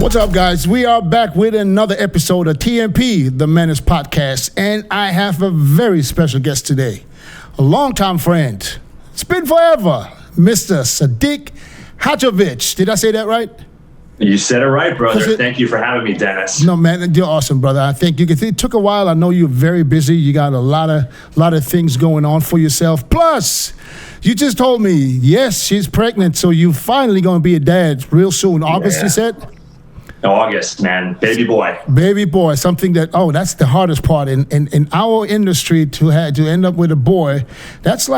What's up, guys? We are back with another episode of TMP, the Menace Podcast, and I have a very special guest today, a longtime friend. It's been forever, Mr. Sadik Hadzovic. Did I say that right? You said it right, brother. Thank you for having me, Dennis. No, man, you're awesome, brother. I think it took a while. I know you're very busy. You got a lot of things going on for yourself. Plus, you just told me, yes, she's pregnant, so you finally going to be a dad real soon. August, you said? August, man. Baby boy. Baby boy. Something that's the hardest part in our industry to end up with a boy. That's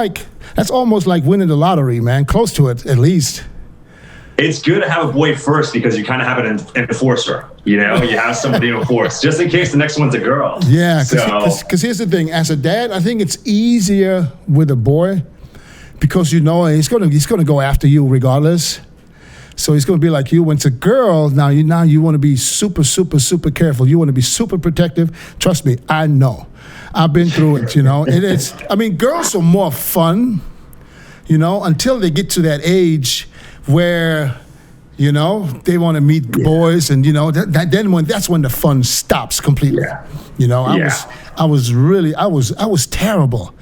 almost like winning the lottery, man. Close to it, at least. It's good to have a boy first because you kind of have an enforcer. You know, you have somebody to enforce just in case the next one's a girl. Yeah, because here's the thing. As a dad, I think it's easier with a boy because you know he's gonna go after you regardless. So he's going to be like you. When it's a girl, now you want to be super, super, super careful. You want to be super protective. Trust me, I know. I've been through it, you know. Girls are more fun, you know, until they get to that age where, you know, they want to meet boys, and you know that's when the fun stops completely. Yeah. You know, I was terrible.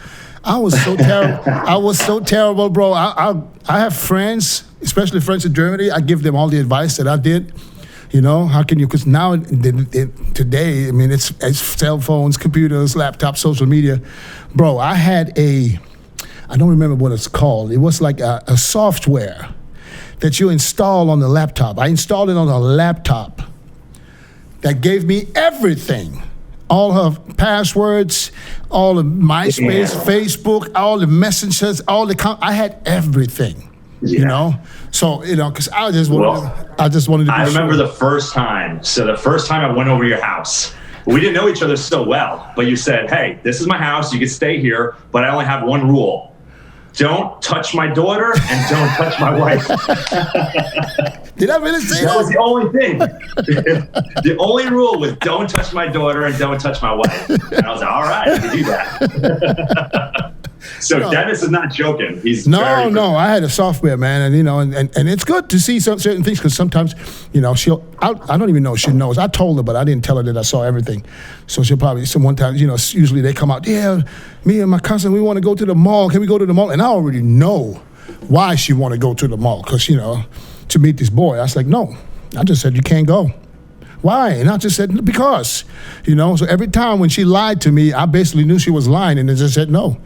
I was so terrible. I was so terrible, bro. I have friends, especially friends in Germany. I give them all the advice that I did. You know, how can you? Because now, today, I mean, it's cell phones, computers, laptops, social media. Bro, I had I don't remember what it's called. It was like a software that you install on the laptop. I installed it on a laptop that gave me everything. All her passwords, all the MySpace, Facebook, all the messengers, I had everything, you know? So, you know, because I just wanted to be I remember sure. the first time. So the first time I went over your house, we didn't know each other so well, but you said, hey, this is my house. You can stay here, but I only have one rule. Don't touch my daughter and don't touch my wife. Did I really say that? That was the only thing. The only rule was don't touch my daughter and don't touch my wife. And I was like, all right, I can do that. So Dennis is not joking. He's no. I had a software, man, and you know, and it's good to see certain things because sometimes, you know, I don't even know if she knows. I told her, but I didn't tell her that I saw everything. So she'll probably one time, you know, usually they come out, yeah, me and my cousin, we want to go to the mall. Can we go to the mall? And I already know why she want to go to the mall because, you know, to meet this boy. I was like, no. I just said you can't go. Why? And I just said because, you know. So every time when she lied to me, I basically knew she was lying, and I just said no.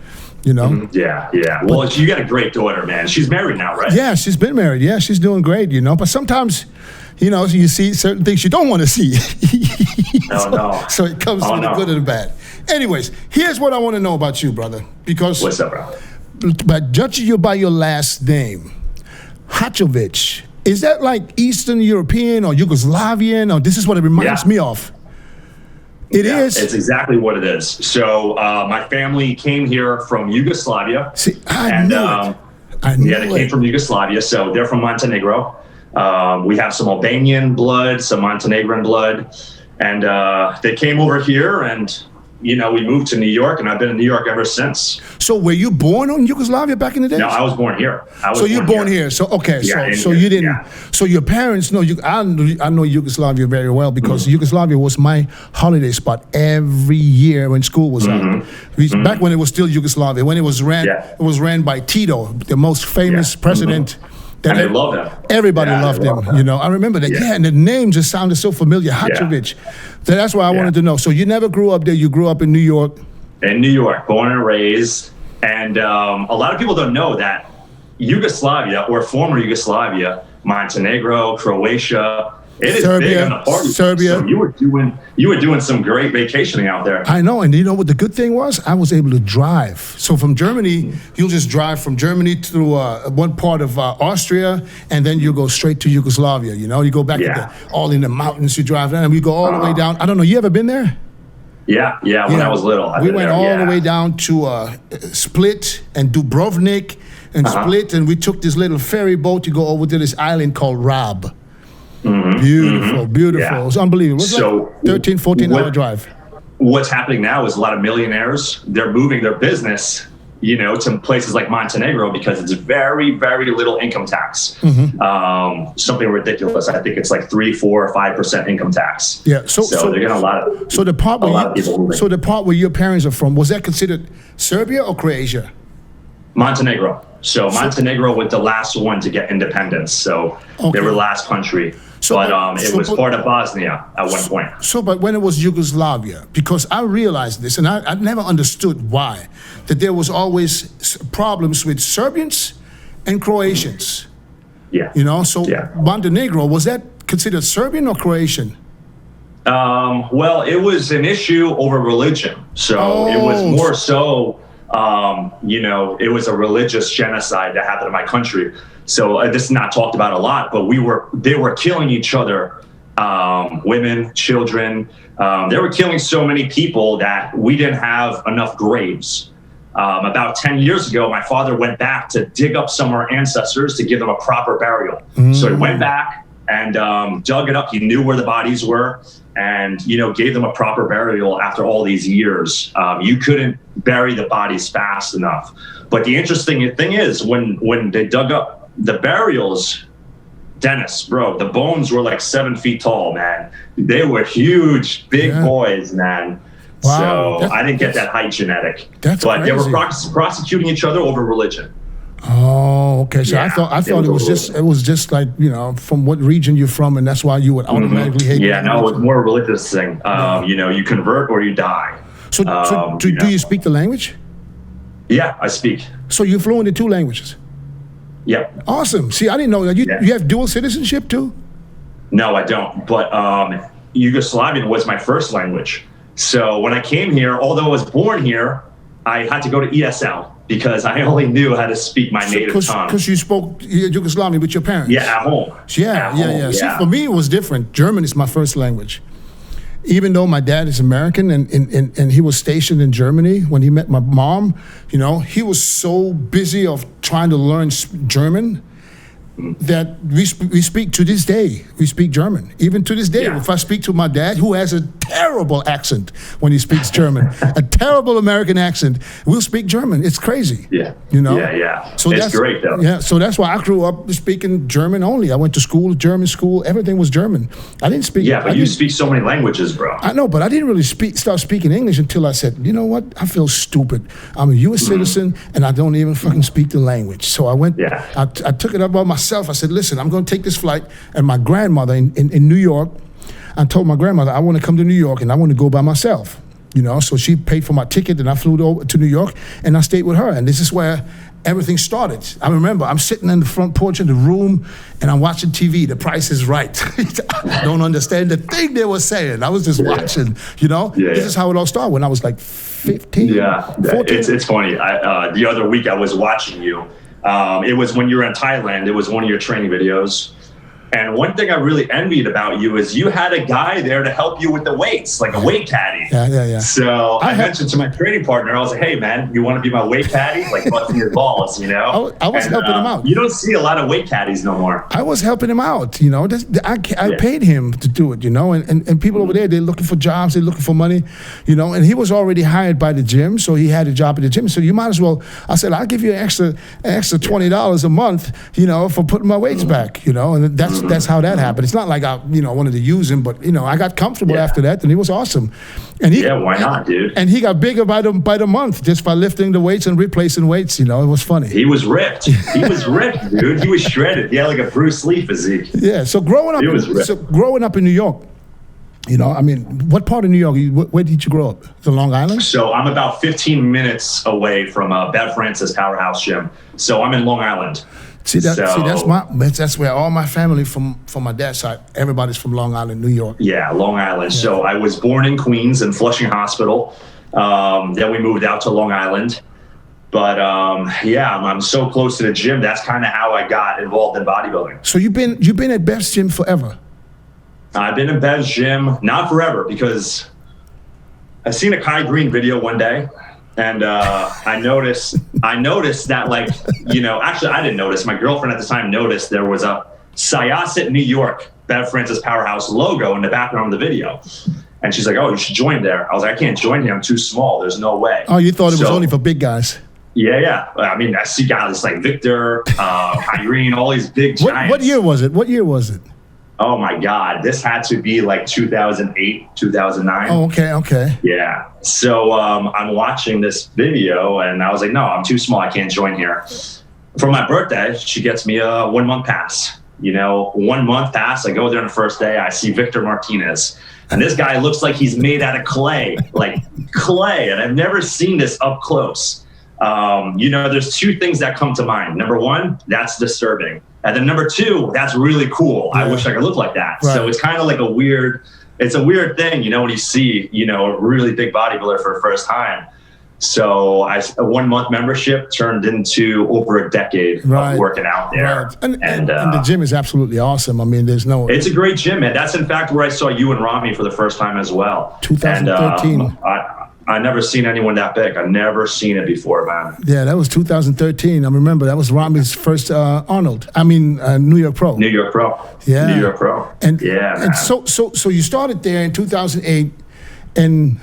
You know? Yeah. Well, you got a great daughter, man. She's married now, right? Yeah, she's been married. Yeah, she's doing great, you know. But sometimes, you know, you see certain things you don't want to see. So it comes with the good and the bad. Anyways, here's what I want to know about you, brother. Because what's up, bro? By judging you by your last name, Hadzovic, is that like Eastern European or Yugoslavian? Or this is what it reminds me of? It is. It's exactly what it is. So my family came here from Yugoslavia. See, I knew it. They came from Yugoslavia. So they're from Montenegro. We have some Albanian blood, some Montenegrin blood. And they came over here and, you know, we moved to New York, and I've been in New York ever since. So were you born in Yugoslavia back in the day? No, I was born here. So you're born here. So, okay. So you didn't. Yeah. So your parents know you. I know Yugoslavia very well because Yugoslavia was my holiday spot every year when school was out. Back when it was still Yugoslavia, when it was ran by Tito, the most famous president. And they loved him. Everybody loved him. You know, I remember that. Yeah, and the name just sounded so familiar, Hadzovic. So that's why I wanted to know. So you never grew up there. You grew up in New York. In New York, born and raised. And a lot of people don't know that Yugoslavia or former Yugoslavia, Montenegro, Croatia, it is big on the party. Serbia. So you were doing some great vacationing out there. I know, and you know what the good thing was? I was able to drive. So from Germany, you'll just drive from Germany through one part of Austria, and then you go straight to Yugoslavia. You know, you go back all in the mountains. You drive down, and we go all the way down. I don't know. You ever been there? Yeah. When I was little, we went all the way down to Split and Dubrovnik and Split, and we took this little ferry boat to go over to this island called Rab. Beautiful. Yeah. It was unbelievable. It was like 13, 14 hour drive. What's happening now is a lot of millionaires, they're moving their business to places like Montenegro because it's very, very little income tax. Something ridiculous. I think it's like 3, 4, or 5% income tax. Yeah. So they're getting a lot of. So the part where the part where your parents are from, was that considered Serbia or Croatia? Montenegro. So Montenegro was the last one to get independence. So they were the last country. It was part of Bosnia at one point. So, but when it was Yugoslavia, because I realized this, and I never understood why, that there was always problems with Serbians and Croatians. Yeah. Montenegro, was that considered Serbian or Croatian? Well, it was an issue over religion. So it was more so, it was a religious genocide that happened in my country. So this is not talked about a lot, but they were killing each other, women, children. They were killing so many people that we didn't have enough graves. About 10 years ago, my father went back to dig up some of our ancestors to give them a proper burial. So he went back and dug it up. He knew where the bodies were and, gave them a proper burial after all these years. You couldn't bury the bodies fast enough. But the interesting thing is when they dug up the burials, Dennis, bro, the bones were like 7 feet tall, man. They were huge, big boys, man. Wow, so I didn't get that height genetic. But crazy. They were prosecuting each other over religion. Oh, okay. So I thought it was just like, from what region you're from, and that's why you would automatically hate. Yeah, no, it was more a religious thing. You convert or you die. So, do you speak the language? Yeah, I speak. So you're fluent in 2 languages? Yeah. Awesome. See, I didn't know that. You have dual citizenship too? No, I don't. But Yugoslavian was my first language. So when I came here, although I was born here, I had to go to ESL because I only knew how to speak my native tongue. Because you spoke Yugoslavian with your parents? Yeah, at home. Yeah. See, for me, it was different. German is my first language. Even though my dad is American and he was stationed in Germany when he met my mom, he was so busy of trying to learn German that we speak to this day. We speak German. Even to this day, if I speak to my dad, who has a terrible accent when he speaks German, a terrible American accent, we'll speak German. It's crazy. Yeah. Yeah. So it's great, though. Yeah, so that's why I grew up speaking German only. I went to school, German school. Everything was German. I didn't speak... Yeah, but you speak so many languages, bro. I know, but I didn't really start speaking English until I said, you know what? I feel stupid. I'm a U.S. citizen, and I don't even fucking speak the language. So I went... Yeah. I took it up by myself. I said, listen, I'm going to take this flight. And my grandmother in New York, I told my grandmother, I want to come to New York and I want to go by myself. So she paid for my ticket and I flew over to New York and I stayed with her. And this is where everything started. I remember I'm sitting in the front porch of the room and I'm watching TV. The Price is Right. I don't understand the thing they were saying. I was just watching, This is how it all started when I was like 15, 14. It's funny. The other week I was watching you. It was when you were in Thailand. It was one of your training videos. And one thing I really envied about you is you had a guy there to help you with the weights, like a weight caddy. Yeah. So I mentioned to my training partner, I was like, hey, man, you want to be my weight caddy? Like busting your balls, I was helping him out. You don't see a lot of weight caddies no more. I was helping him out, I paid him to do it, and people over there, they're looking for jobs, they're looking for money, and he was already hired by the gym, so he had a job at the gym. So you might as well, I said, I'll give you an extra $20 a month, for putting my weights back, and that's how that happened. It's not like I, wanted to use him, but I got comfortable after that, and he was awesome. And why not, dude? And he got bigger by the month just by lifting the weights and replacing weights. It was funny. He was ripped. Dude. He was shredded. He had like a Bruce Lee physique. Yeah. So growing up in New York, what part of New York? Where did you grow up? The Long Island? So I'm about 15 minutes away from Bev Francis Powerhouse Gym. So I'm in Long Island. That's where all my family from my dad's side, everybody's from Long Island, New York. Yeah, Long Island. Yeah. So I was born in Queens in Flushing Hospital. Then we moved out to Long Island. But I'm so close to the gym. That's kind of how I got involved in bodybuilding. So you've been at Bev's gym forever? I've been in Bev's gym, not forever, because I seen a Kai Green video one day. And I noticed that, actually I didn't notice. My girlfriend at the time noticed there was a Syosset, New York, Bev Francis Powerhouse logo in the background of the video. And she's like, oh, you should join there. I was like, I can't join here. I'm too small. There's no way. Oh, you thought it was only for big guys. Yeah. I mean, I see guys like Victor, Irene, all these big giants. What year was it? Oh my God, this had to be like 2008, 2009. Oh, okay. Yeah. So I'm watching this video and I was like, no, I'm too small. I can't join here. For my birthday, she gets me a 1 month pass. 1 month pass. I go there on the first day. I see Victor Martinez. And this guy looks like he's made out of clay, like clay. And I've never seen this up close. There's two things that come to mind. Number one, that's disturbing. And then number two, that's really cool. Yeah. I wish I could look like that. Right. So it's kind of like a weird thing, when you see, a really big bodybuilder for the first time. So a 1 month membership turned into over a decade of working out there. Right. And the gym is absolutely awesome. I mean, it's a great gym, man. That's in fact where I saw you and Rami for the first time as well. 2013. And, I never seen anyone that big. I've never seen it before, man. Yeah, that was 2013. I remember that was Rami's first New York Pro. New York Pro. Yeah. New York Pro. And yeah, and so you started there in 2008, and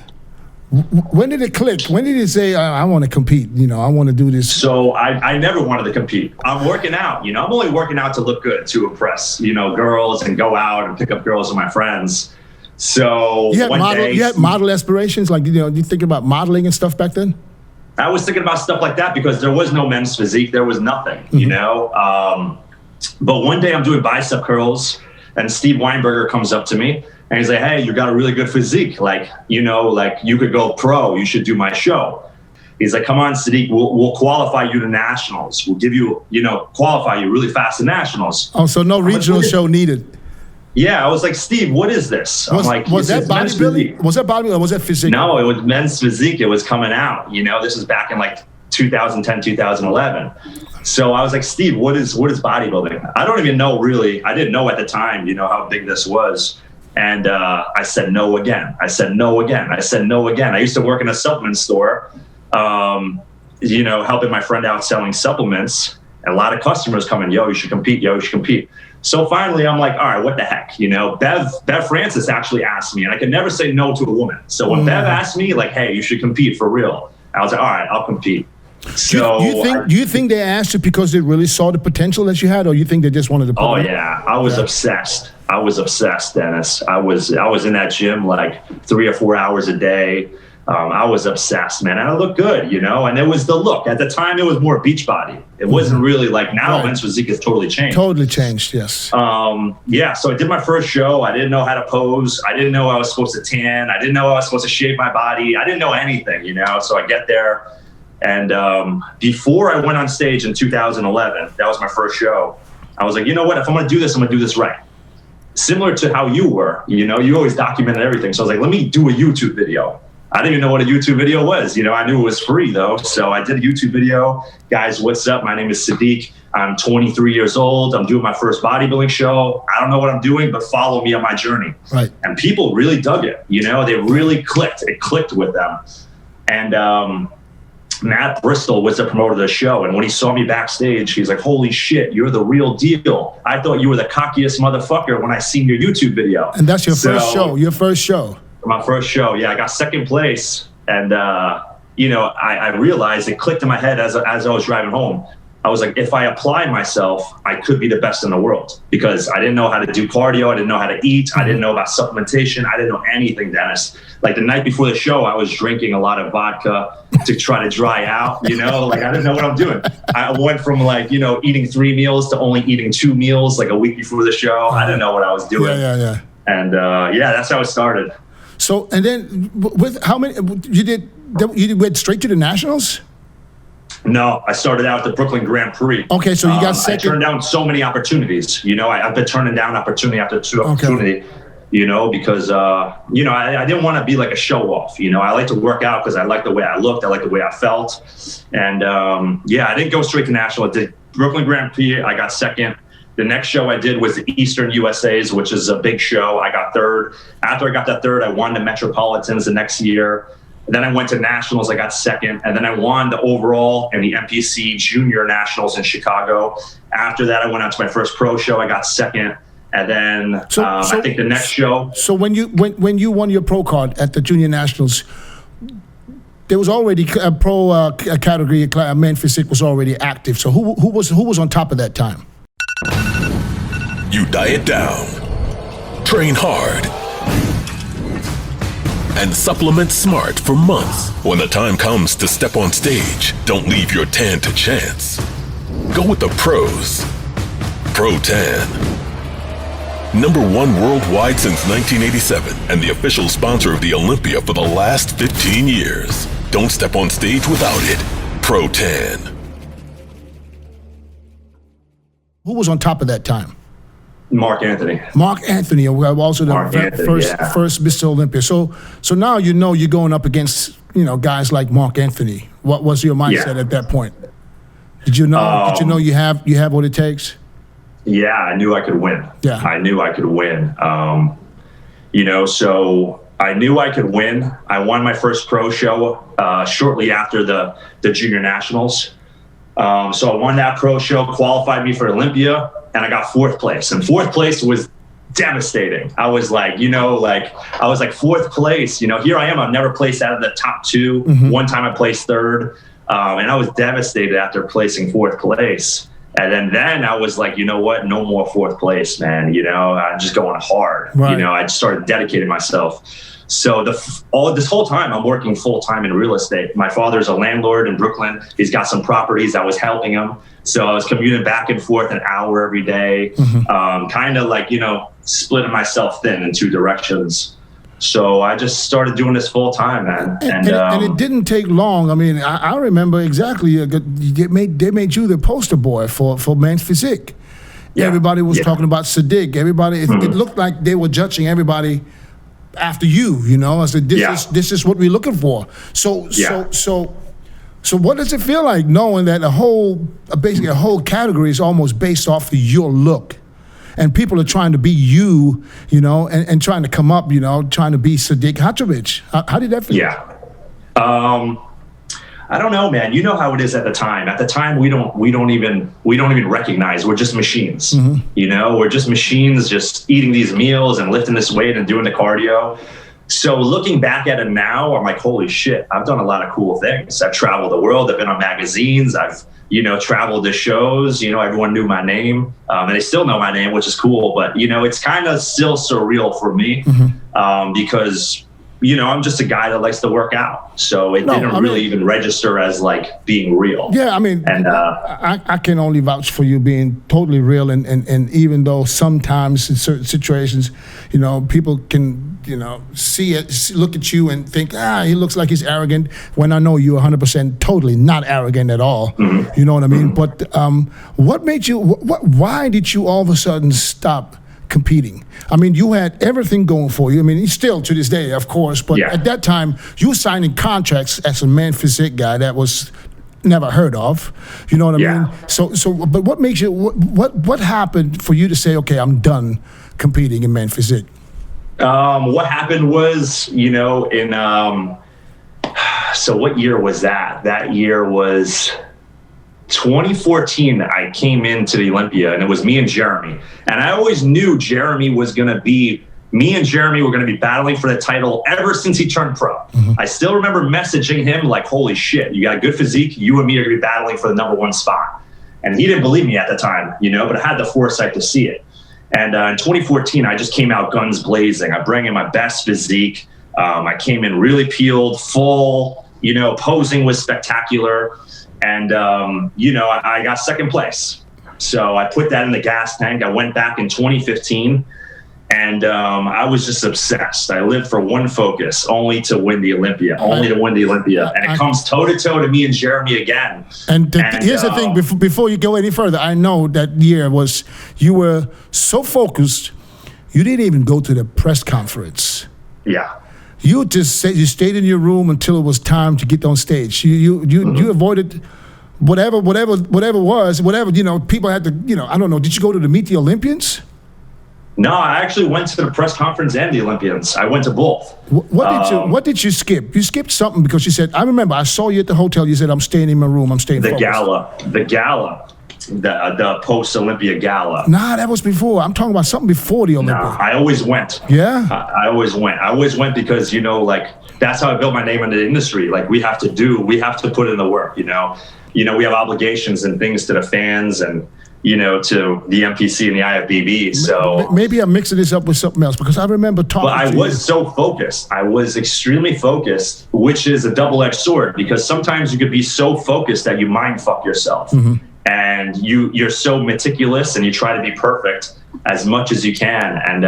when did it click? When did it say, I want to compete? I want to do this? So I never wanted to compete. I'm working out. I'm only working out to look good, to impress, girls and go out and pick up girls with my friends. So you had model aspirations? Like, you think about modeling and stuff back then? I was thinking about stuff like that because there was no men's physique. There was nothing, But one day I'm doing bicep curls and Steve Weinberger comes up to me and he's like, hey, you got a really good physique. Like, you could go pro. You should do my show. He's like, come on, Sadik, we'll qualify you to nationals. We'll give you, qualify you really fast to nationals. Oh, so no regional show needed. Yeah, I was like, Steve, what is this? Was that bodybuilding? Was that bodybuilding or was that physique? No, it was men's physique. It was coming out. This was back in like 2010, 2011. So I was like, Steve, what is bodybuilding? I don't even know really. I didn't know at the time, how big this was. And I said no again. I said no again. I said no again. I used to work in a supplement store, helping my friend out selling supplements. And a lot of customers coming, yo, you should compete. Yo, you should compete. So finally, I'm like, all right, what the heck? Bev Francis actually asked me, and I could never say no to a woman. So when Bev asked me, like, hey, you should compete for real, I was like, all right, I'll compete. So do you think they asked you because they really saw the potential that you had, or you think they just wanted to? Oh yeah, I was obsessed. I was obsessed, Dennis. I was in that gym like 3 or 4 hours a day. I was obsessed, man. And I looked good, and it was the look. At the time, it was more beach body. It wasn't really like now men's physique has totally changed. Totally changed, yes. So I did my first show. I didn't know how to pose. I didn't know I was supposed to tan. I didn't know I was supposed to shape my body. I didn't know anything, So I get there. And before I went on stage in 2011, that was my first show. I was like, you know what? If I'm going to do this, I'm going to do this right. Similar to how you were, you always documented everything. So I was like, let me do a YouTube video. I didn't even know what a YouTube video was. I knew it was free though. So I did a YouTube video. Guys, what's up? My name is Sadik. I'm 23 years old. I'm doing my first bodybuilding show. I don't know what I'm doing, but follow me on my journey. Right. And people really dug it. They really clicked. It clicked with them. And Matt Bristol was the promoter of the show. And when he saw me backstage, he's like, holy shit, you're the real deal. I thought you were the cockiest motherfucker when I seen your YouTube video. And that's your first show, My first show, yeah. I got second place. And, I realized it clicked in my head as I was driving home. I was like, if I apply myself, I could be the best in the world because I didn't know how to do cardio. I didn't know how to eat. I didn't know about supplementation. I didn't know anything, Dennis. Like the night before the show, I was drinking a lot of vodka to try to dry out, like I didn't know what I'm doing. I went from eating 3 meals to only eating 2 meals like a week before the show. I didn't know what I was doing. Yeah. And that's how it started. So, and then with how many, you went straight to the nationals? No, I started out at the Brooklyn Grand Prix. Okay, so you got second. I turned down so many opportunities. I've been turning down opportunity after opportunity, because, I didn't want to be like a show off. I like to work out because I like the way I looked. I like the way I felt. And, I didn't go straight to national. I did Brooklyn Grand Prix. I got second. The next show I did was the Eastern USA's, which is a big show. I got third. After I got that third, I won the Metropolitans the next year. Then I went to nationals, I got second, and then I won the overall and the MPC Junior Nationals in Chicago. After that, I went out to my first pro show, I got second, and then I think the next show. So when you won your pro card at the Junior Nationals, there was already a pro category, men physique was already active. So who was on top at that time? You diet down, train hard, and supplement smart for months. When the time comes to step on stage, don't leave your tan to chance. Go with the pros. Pro Tan. #1 worldwide since 1987 and the official sponsor of the Olympia for the last 15 years. Don't step on stage without it. Pro Tan. Who was on top at that time? Mark Anthony. Mark Anthony, also the first Mr. Olympia. So now you're going up against guys like Mark Anthony. What was your mindset at that point? Did you know you have what it takes? Yeah, I knew I could win. Yeah. I knew I could win. So I knew I could win. I won my first pro show shortly after the junior nationals. So I won that pro show, qualified me for Olympia, and I got 4th place. And 4th place was devastating. I was like, fourth place. Here I am. I've never placed out of the top 2. Mm-hmm. One time I placed 3rd, and I was devastated after placing 4th place. And then I was like, you know what? No more 4th place, man. I'm just going hard. Right. I just started dedicating myself. So this whole time I'm working full time in real estate. My father's a landlord in Brooklyn. He's got some properties. I was helping him. So I was commuting back and forth an hour every day, kind of like, splitting myself thin in 2 directions. So I just started doing this full time, man. And it didn't take long. I mean, I remember exactly. They made you the poster boy for men's physique. Yeah. Everybody was talking about Sadik. Everybody, it looked like they were judging everybody after you. I said, this is what we're looking for. So what does it feel like knowing that basically a whole category is almost based off of your look? And people are trying to be you, and trying to come up, trying to be Sadik Hadzovic. How did that feel? Yeah. I don't know, man. You know how it is at the time. At the time, we don't even recognize we're just machines. Mm-hmm. We're just machines, just eating these meals and lifting this weight and doing the cardio. So looking back at it now, I'm like, holy shit, I've done a lot of cool things. I've traveled the world. I've been on magazines. I've traveled to shows. Everyone knew my name, and they still know my name, which is cool. But it's kind of still surreal for me because I'm just a guy that likes to work out. So it didn't really even register as like being real. Yeah, I mean, and I can only vouch for you being totally real. And even though sometimes in certain situations, people can, see it, look at you and think, he looks like he's arrogant. When I know you're 100% totally not arrogant at all. Mm-hmm. You know what I mean? Mm-hmm. But what made you? Why did you all of a sudden stop competing? I mean, you had everything going for you. I mean, still to this day, of course, but at that time, you were signing contracts as a man physique guy that was never heard of. You know what I mean? So, but what makes you? What happened for you to say, okay, I'm done competing in man physique? What happened was, so what year was that? That year was 2014. I came into the Olympia, and it was me and Jeremy. And I always knew Jeremy was going to be, me and Jeremy were going to be battling for the title ever since he turned pro. Mm-hmm. I still remember messaging him like, holy shit, you got a good physique. You and me are going to be battling for the #1 spot. And he didn't believe me at the time, but I had the foresight to see it. And in 2014, I just came out guns blazing. I bring in my best physique. I came in really peeled, full, posing was spectacular. And, I got 2nd place. So I put that in the gas tank. I went back in 2015, and I was just obsessed. I lived for one focus, only to win the Olympia, And it comes toe-to-toe to me and Jeremy again. And here's the thing, before you go any further, I know that year you were so focused, you didn't even go to the press conference. Yeah. You just you stayed in your room until it was time to get on stage. You avoided whatever people had to, I don't know. Did you go to meet the Olympians? No, I actually went to the press conference and the Olympians. I went to both. What did you skip? You skipped something because you said, I remember I saw you at the hotel. You said, I'm staying in my room. I'm staying focused. The gala. the post Olympia gala. Nah, that was before. I'm talking about something before the Olympia. No, I always went. Yeah? I always went. I always went because, you know, like, that's how I built my name in the industry. Like, we have to put in the work, you know. You know, we have obligations and things to the fans and, you know, to the MPC and the IFBB. So maybe I'm mixing this up with something else because I remember talking. But I was so focused. I was extremely focused, which is a double-edged sword because sometimes you could be so focused that you mind fuck yourself. And you're so meticulous and you try to be perfect as much as you can. And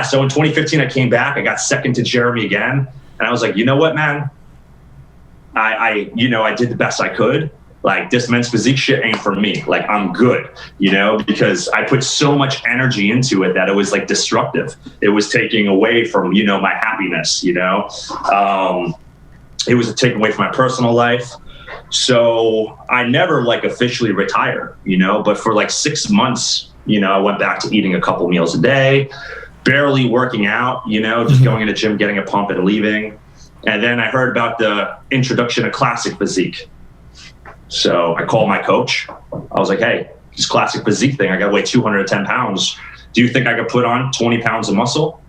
so in 2015 I came back. I got second to Jeremy again, and I was like, you know what, man? I did the best I could. Like, this men's physique shit ain't for me. Like, I'm good, you know, because I put so much energy into it that it was like destructive. It was taking away from, you know, my happiness, you know. It was taking away from my personal life. So I never like officially retired, you know, but for like 6 months, you know, I went back to eating a couple meals a day, barely working out, you know, just going in the gym, getting a pump and leaving. And then I heard about the introduction of classic physique. So I called my coach. I was like, hey, this classic physique thing, I got to weigh 210 pounds. Do you think I could put on 20 pounds of muscle?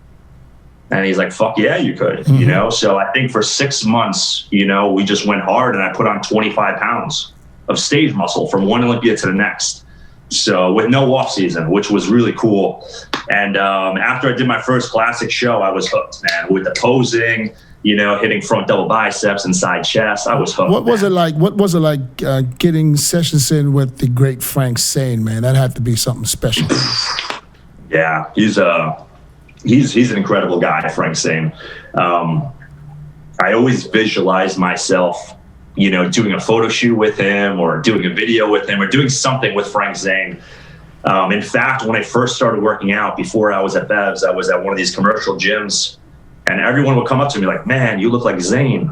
And he's like, fuck yeah, you could, you know? So I think for 6 months, you know, we just went hard and I put on 25 pounds of stage muscle from one Olympia to the next. So with no off season, which was really cool. And after I did my first classic show, I was hooked, man, with the posing, you know, hitting front double biceps and side chest. I was hooked. What was it like getting sessions in with the great Frank Zane, man? That had to be something special. Yeah, he's an incredible guy, Frank Zane. I always visualize myself, you know, doing a photo shoot with him or doing a video with him or doing something with Frank Zane. In fact, when I first started working out, before I was at Bev's, I was at one of these commercial gyms. And everyone would come up to me like, man, you look like Zane.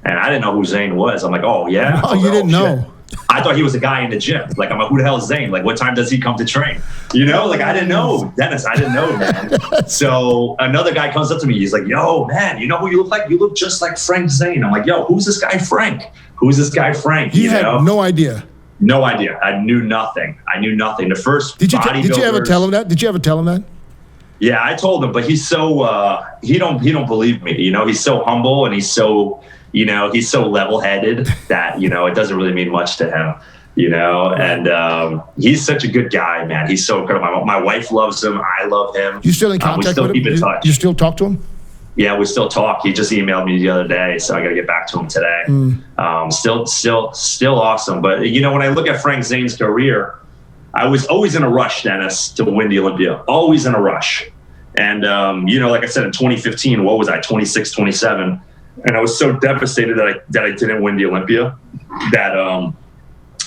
And I didn't know who Zane was. I'm like, oh, yeah? Oh, you didn't know? I thought he was a guy in the gym. Like, I'm like, who the hell is Zane? Like, what time does he come to train? You know, like, I didn't know. Dennis, I didn't know, man. So another guy comes up to me. He's like, yo, man, you know who you look like? You look just like Frank Zane. I'm like, yo, who's this guy Frank? Who's this guy Frank? You had no idea. No idea. I knew nothing. The first Did you ever tell him that? Yeah, I told him, but he's so he don't believe me. You know, he's so humble and he's so level-headed that, you know, it doesn't really mean much to him, you know. And he's such a good guy, man. He's so incredible. My wife loves him. I love him. You still in contact with him? Keep in touch. You still talk to him? Yeah, we still talk. He just emailed me the other day, so I got to get back to him today. Still awesome. But, you know, when I look at Frank Zane's career, I was always in a rush, Dennis, to win the Olympia. Always in a rush. And, you know, like I said, in 2015, what was I, 26, 27? And I was so devastated that I didn't win the Olympia that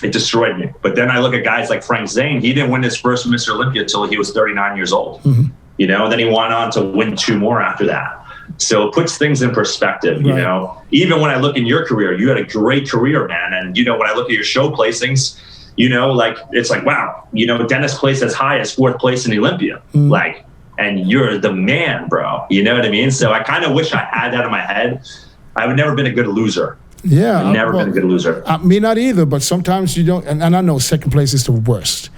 it destroyed me. But then I look at guys like Frank Zane. He didn't win his first Mr. Olympia until he was 39 years old. You know, then he went on to win 2 more after that. So it puts things in perspective, you know. Even when I look in your career, you had a great career, man. And, you know, when I look at your show placings, you know, like, it's like, wow, you know, Dennis placed as high as 4th place in the Olympia. Like, and you're the man, bro. You know what I mean? So I kind of wish I had that in my head. I've never been a good loser. Yeah. I've never been a good loser. Me not either, but sometimes you don't. And I know second place is the worst.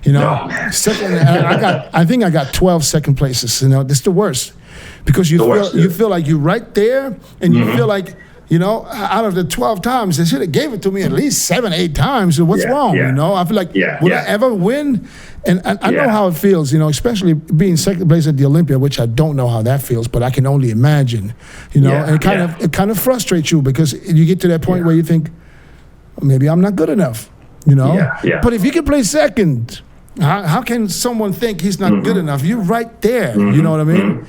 You know, I think I got 12 second places. You know, this is the worst. Because you feel like you're right there, and you feel like, you know, out of the 12 times, they should have gave it to me at least 7, 8 times. So what's wrong? You know, I feel like, will I ever win? And I know how it feels, you know, especially being second place at the Olympia, which I don't know how that feels, but I can only imagine, you know, and it kind of frustrates you because you get to that point where you think, maybe I'm not good enough, you know? But if you can play second, how can someone think he's not good enough? You're right there, you know what I mean?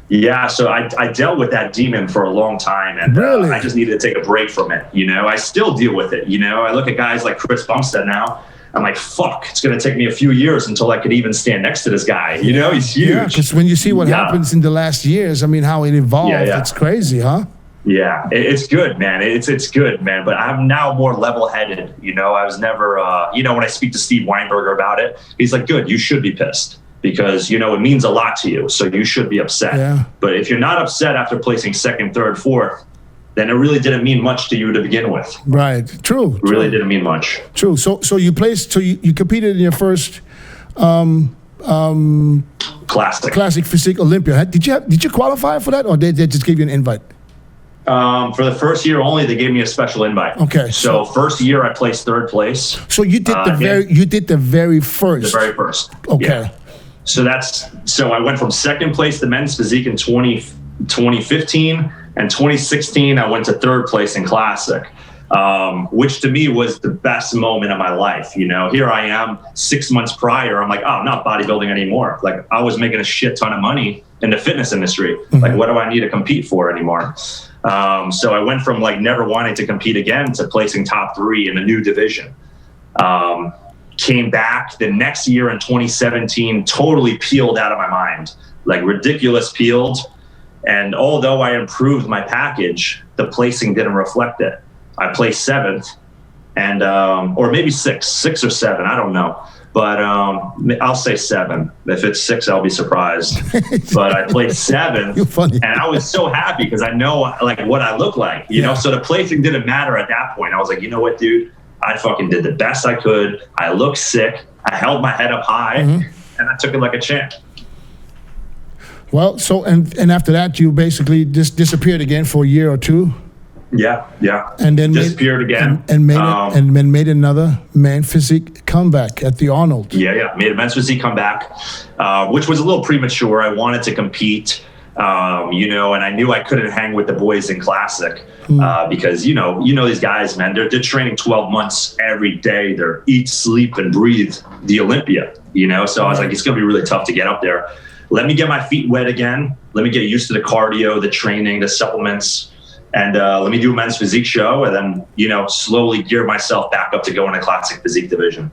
Yeah, so I dealt with that demon for a long time, and I just needed to take a break from it, you know? I still deal with it, you know? I look at guys like Chris Bumstead now, I'm like, fuck, it's going to take me a few years until I could even stand next to this guy. You know, he's huge. Yeah, because when you see what happens in the last years, I mean, how it evolved, it's crazy, huh? Yeah, it's good, man. It's good, man. But I'm now more level-headed. You know, I was never, you know, when I speak to Steve Weinberger about it, he's like, good, you should be pissed because, you know, it means a lot to you. So you should be upset. Yeah. But if you're not upset after placing second, third, fourth, then it really didn't mean much to you to begin with. Right. True. It really didn't mean much. True. So you placed. So you competed in your first classic physique Olympia. Did you qualify for that, or did they just give you an invite? For the first year only, they gave me a special invite. Okay. So first year, I placed third place. So you did the very first. The very first. Okay. Yeah. So I went from second place to men's physique in 2015, and 2016 I went to third place in classic, which to me was the best moment of my life. You know, here I am 6 months prior. I'm like, oh, I'm not bodybuilding anymore. Like, I was making a shit ton of money in the fitness industry. Like, what do I need to compete for anymore? So I went from like never wanting to compete again to placing top 3 in a new division. Came back the next year in 2017, totally peeled out of my mind, like ridiculous peeled. And although I improved my package, the placing didn't reflect it. I placed 7th, and or maybe 6 or 7, I don't know. But I'll say 7. If it's 6, I'll be surprised. But I placed 7th, You're funny. and I was so happy because I know like what I look like, you know. So the placing didn't matter at that point. I was like, you know what, dude, I fucking did the best I could. I looked sick. I held my head up high, and I took it like a champ. Well, so and after that, you basically just disappeared again for a year or 2. Yeah. And then disappeared again and made another man physique comeback at the Arnold. Yeah. Made a men's physique comeback, which was a little premature. I wanted to compete, you know, and I knew I couldn't hang with the boys in classic because you know these guys, man. They're training 12 months every day. They're eat, sleep, and breathe the Olympia. You know, so I was like, it's gonna be really tough to get up there. Let me get my feet wet again. Let me get used to the cardio, the training, the supplements. And let me do a men's physique show, and then, you know, slowly gear myself back up to go in a classic physique division.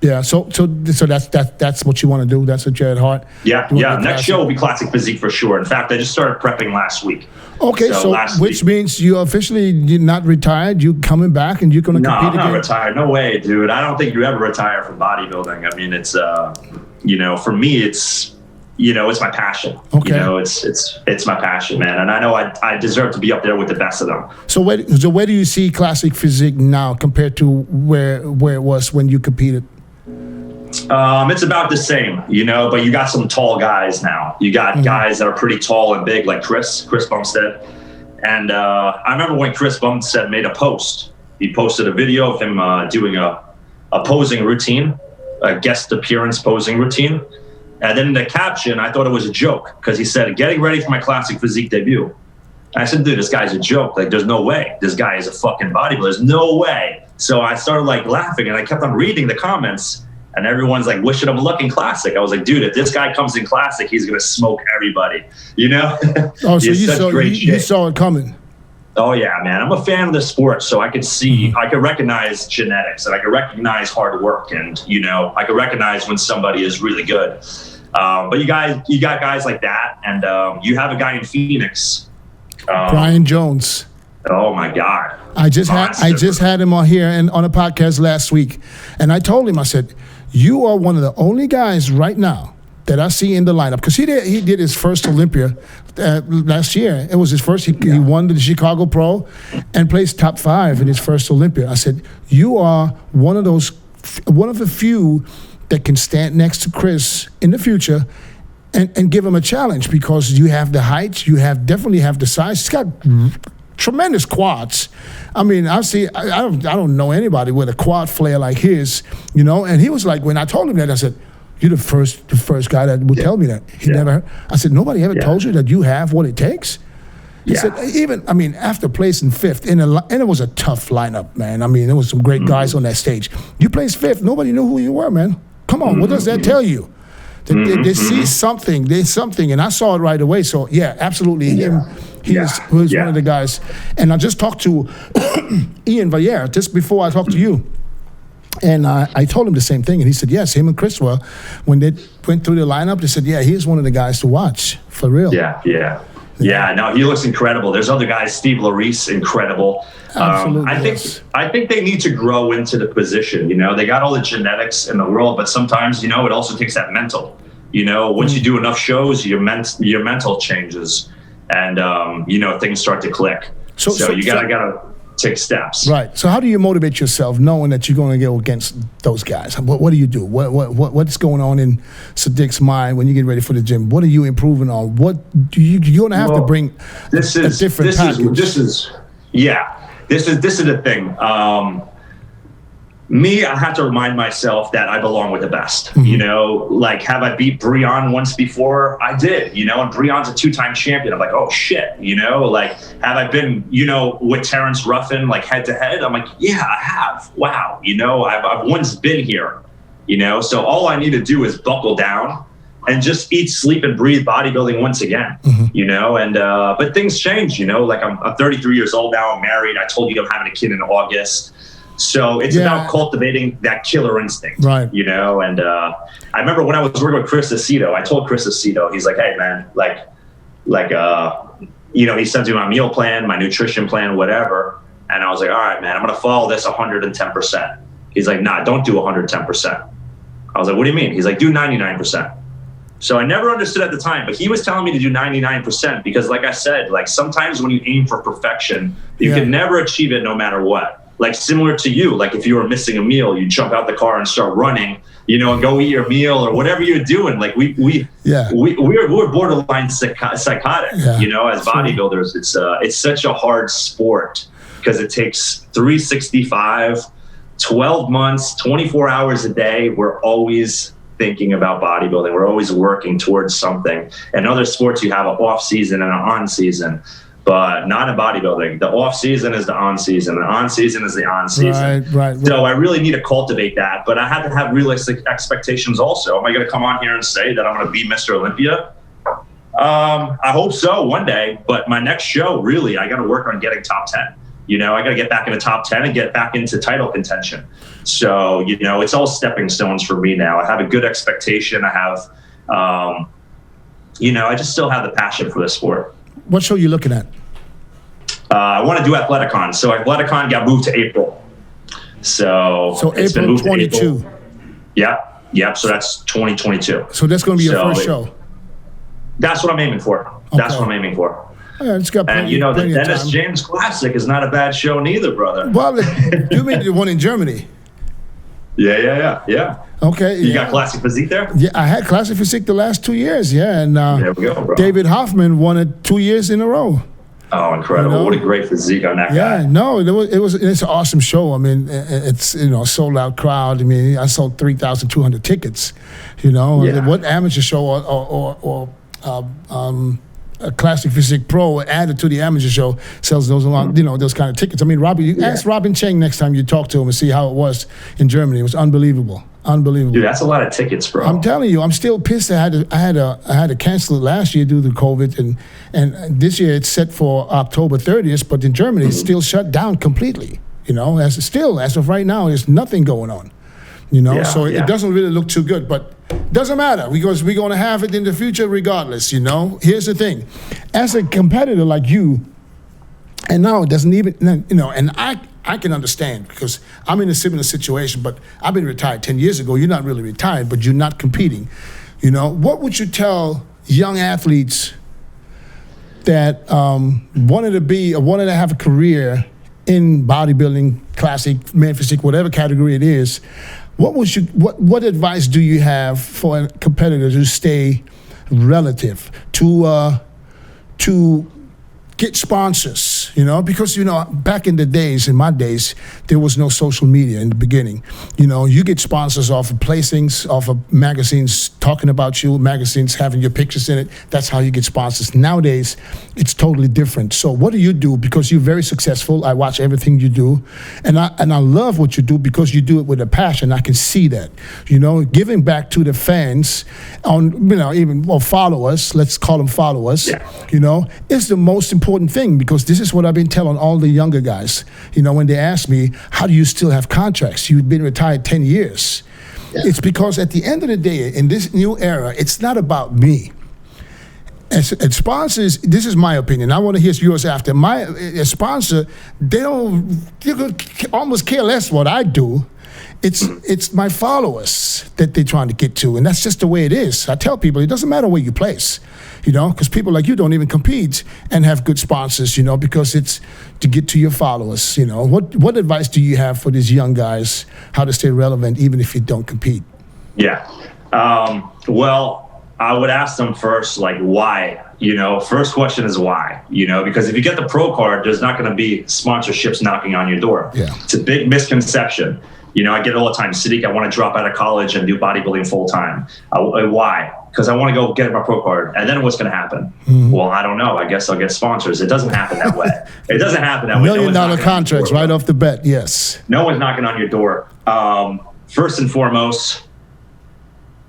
Yeah, so that's what you want to do. That's what you're at heart. Yeah. Next show will be classic physique for sure. In fact, I just started prepping last week. Okay, so which means you're officially not retired. You coming back, and you're going to compete again. No, I'm not retired. No way, dude. I don't think you ever retire from bodybuilding. I mean, it's you know, for me, it's. You know, it's my passion. Okay. You know, it's my passion, man. And I know I deserve to be up there with the best of them. So where do you see classic physique now compared to where it was when you competed? It's about the same, you know, but you got some tall guys now. You got guys that are pretty tall and big, like Chris Bumstead. And I remember when Chris Bumstead made a post. He posted a video of him doing a posing routine, a guest appearance posing routine. And then in the caption, I thought it was a joke because he said, getting ready for my classic physique debut. And I said, dude, this guy's a joke. Like, there's no way. This guy is a fucking bodybuilder. There's no way. So I started like laughing, and I kept on reading the comments, and everyone's like wishing him luck in classic. I was like, dude, if this guy comes in classic, he's going to smoke everybody, you know? Oh, so you saw it coming. Oh yeah, man. I'm a fan of the sport, so I could see, I could recognize genetics, and I could recognize hard work, and, you know, I could recognize when somebody is really good. But you got guys like that, and you have a guy in Phoenix, Brian Jones. Oh my God! I just had him on here and on a podcast last week, and I told him, I said, you are one of the only guys right now that I see in the lineup, because he did his first Olympia last year. It was his first. He won the Chicago Pro and placed top 5 in his first Olympia. I said, you are one of the few that can stand next to Chris in the future and give him a challenge, because you have the height, you definitely have the size. He's got tremendous quads. I mean, I don't know anybody with a quad flare like his, you know. And he was like, when I told him that, I said, you're the first guy that would tell me that. He never. I said, nobody ever told you that you have what it takes. He said, after placing 5th, and it was a tough lineup, man. I mean, there was some great guys on that stage. You placed 5th, nobody knew who you were, man. Come on, what does that tell you? They see something, there's something, and I saw it right away. So yeah, absolutely, him. He was one of the guys. And I just talked to Ian Valliere just before I talked to you. And I told him the same thing, and he said, yes, him and Chris were, when they went through the lineup, they said, yeah, he's one of the guys to watch, for real. Yeah, no, he looks incredible. There's other guys, Steve Larice, incredible. Absolutely. I think they need to grow into the position. You know, they got all the genetics in the world, but sometimes, you know, it also takes that mental. You know, once you do enough shows, your mental changes, and you know, things start to click. So you gotta take steps. Right. So how do you motivate yourself knowing that you're going to go against those guys? What do you do? What's going on in Sadik's mind when you get ready for the gym? What are you improving on? What do you're going to have to bring a different package? This is the thing. Me, I have to remind myself that I belong with the best. Mm-hmm. You know, like, have I beat Breon once before? I did, you know, and Breon's a 2-time champion. I'm like, oh shit, you know, like, have I been, you know, with Terrence Ruffin, like, head to head? I'm like, yeah, I have. Wow. You know, I've once been here, you know, so all I need to do is buckle down and just eat, sleep, and breathe bodybuilding once again, you know, and, but things change, you know, like I'm 33 years old now, I'm married. I told you I'm having a kid in August. So it's about cultivating that killer instinct, right? You know, and I remember when I was working with Chris Aceto, I told Chris Aceto, he's like, hey man, you know, he sends me my meal plan, my nutrition plan, whatever. And I was like, all right, man, I'm going to follow this 110%. He's like, nah, don't do 110%. I was like, what do you mean? He's like, do 99%. So I never understood at the time, but he was telling me to do 99% because, like I said, like, sometimes when you aim for perfection, you can never achieve it no matter what. Like, similar to you, like, if you were missing a meal, you jump out the car and start running, you know, and go eat your meal or whatever you're doing. Like, we're borderline psychotic, you know, as bodybuilders. It's such a hard sport because it takes 365, 12 months, 24 hours a day. We're always thinking about bodybuilding. We're always working towards something. In other sports, you have an off season and an on season. But not in bodybuilding. The off season is the on season. The on season is the on season. Right. So I really need to cultivate that. But I have to have realistic expectations also. Am I going to come on here and say that I'm going to be Mr. Olympia? I hope so one day. But my next show, really, I got to work on getting top 10. You know, I got to get back in the top 10 and get back into title contention. So, you know, it's all stepping stones for me now. I have a good expectation. I have, you know, I just still have the passion for the sport. What show are you looking at? I want to do Athleticon. So Athleticon got moved to April. So it's April 22. Yep. So that's 2022. So that's going to be your first show. That's what I'm aiming for. Okay. That's what I'm aiming for. Yeah, it's got plenty, and you know, the Dennis time. James Classic is not a bad show neither, brother. Well, you made the one in Germany. Yeah. Okay. You got Classic Physique there? Yeah, I had Classic Physique the last 2 years. Yeah, and there we go, bro. David Hoffman won it 2 years in a row. Oh, incredible! You know? What a great physique on that guy. Yeah, no, it's an awesome show. I mean, it's, you know, sold out crowd. I mean, I sold 3,200 tickets. You know, what amateur show or a Classic Physique Pro added to the amateur show sells those along, you know, those kind of tickets. I mean, ask Robin Cheng next time you talk to him and see how it was in Germany. It was unbelievable. Dude, that's a lot of tickets, bro. I'm telling you, I'm still pissed. I had to cancel it last year due to COVID, and this year it's set for October 30th. But in Germany, it's still shut down completely. You know, as of right now, there's nothing going on. You know, it doesn't really look too good, but doesn't matter because we're going to have it in the future regardless. You know, here's the thing: as a competitor like you, and now it doesn't even, you know, and I can understand because I'm in a similar situation, but I've been retired 10 years ago. You're not really retired, but you're not competing. You know, what would you tell young athletes that wanted to have a career in bodybuilding, classic, man physique, whatever category it is? What advice do you have for a competitor to stay relative, to get sponsors, you know, because, you know, back in my days, there was no social media in the beginning. You know, you get sponsors off of placings, off of magazines talking about you, magazines having your pictures in it. That's how you get sponsors. Nowadays, it's totally different. So what do you do? Because you're very successful. I watch everything you do. And I love what you do because you do it with a passion. I can see that, you know, giving back to the fans on, you know, followers, let's call them followers, you know, is the most important thing because this is what I've been telling all the younger guys. You know, when they ask me, how do you still have contracts? You've been retired 10 years. Yeah. It's because at the end of the day, in this new era, it's not about me. As sponsors, this is my opinion. I want to hear yours after. A sponsor, they almost care less what I do. It's my followers that they're trying to get to, and that's just the way it is. I tell people it doesn't matter where you place, because people like you don't even compete and have good sponsors, because it's to get to your followers. What advice do you have for these young guys how to stay relevant even if you don't compete? Yeah. Well, I would ask them first, like, why? First question is why, because if you get the pro card, there's not going to be sponsorships knocking on your door. Yeah. It's a big misconception. I get it all the time. Sadik, I want to drop out of college and do bodybuilding full time. Why? Because I want to go get my pro card. And then what's going to happen? Mm-hmm. Well, I don't know. I guess I'll get sponsors. It doesn't happen that way. It doesn't happen that way. $1 million contracts right off the bat. Yes. No one's knocking on your door. First and foremost,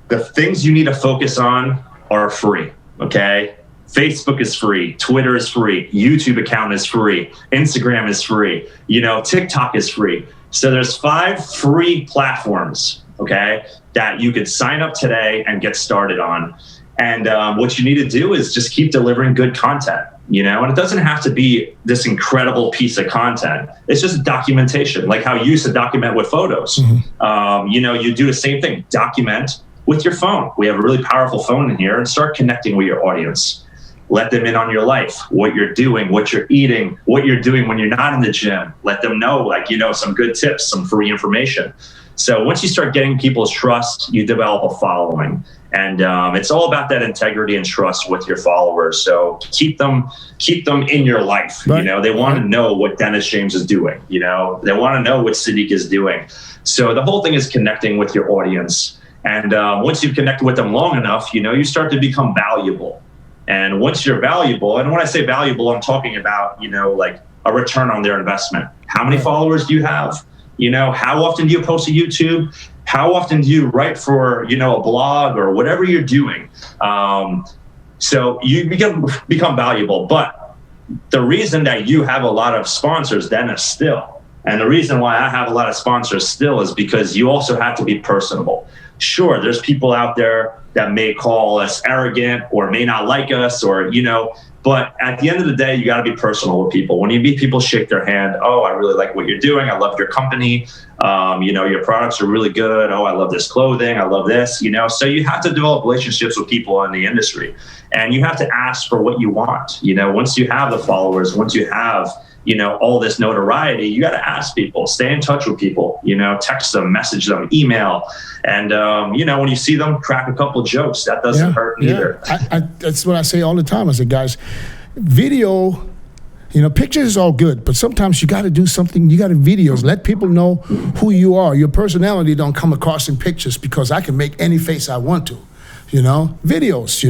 the things you need to focus on are free. Okay. Facebook is free. Twitter is free. YouTube account is free. Instagram is free. TikTok is free. So there's 5 free platforms, okay, that you could sign up today and get started on. And what you need to do is just keep delivering good content, and it doesn't have to be this incredible piece of content. It's just documentation, like how you used to document with photos. Mm-hmm. You do the same thing, document with your phone. We have a really powerful phone in here, and start connecting with your audience. Let them in on your life, what you're doing, what you're eating, what you're doing when you're not in the gym. Let them know, some good tips, some free information. So once you start getting people's trust, you develop a following. And it's all about that integrity and trust with your followers. So keep them in your life. Right. They want to know what Dennis James is doing. They want to know what Sadik is doing. So the whole thing is connecting with your audience. And once you've connected with them long enough, you start to become valuable. And once you're valuable, and when I say valuable, I'm talking about, like a return on their investment. How many followers do you have? How often do you post to YouTube? How often do you write for, a blog or whatever you're doing? So you become valuable. But the reason that you have a lot of sponsors, Dennis, still, and the reason why I have a lot of sponsors still is because you also have to be personable. Sure, there's people out there that may call us arrogant or may not like us or, but at the end of the day, you got to be personal with people. When you meet people, shake their hand. Oh, I really like what you're doing. I love your company. Your products are really good. Oh, I love this clothing. I love this, so you have to develop relationships with people in the industry, and you have to ask for what you want. Once you have the followers, once you have, all this notoriety, you got to ask people, stay in touch with people, text them, message them, email. And, when you see them, crack a couple jokes. That doesn't hurt either. That's what I say all the time. I say, guys, video, pictures is all good, but sometimes you got to do something. You got to videos. Let people know who you are. Your personality don't come across in pictures because I can make any face I want to. Videos,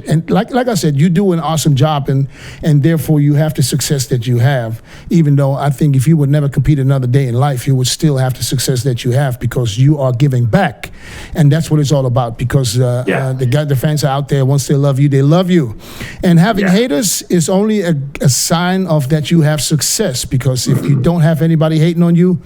and like I said, you do an awesome job, and therefore you have the success that you have, even though I think if you would never compete another day in life, you would still have the success that you have because you are giving back. And that's what it's all about, because the fans are out there. Once they love you, they love you. And having haters is only a sign of that you have success, because if you don't have anybody hating on you,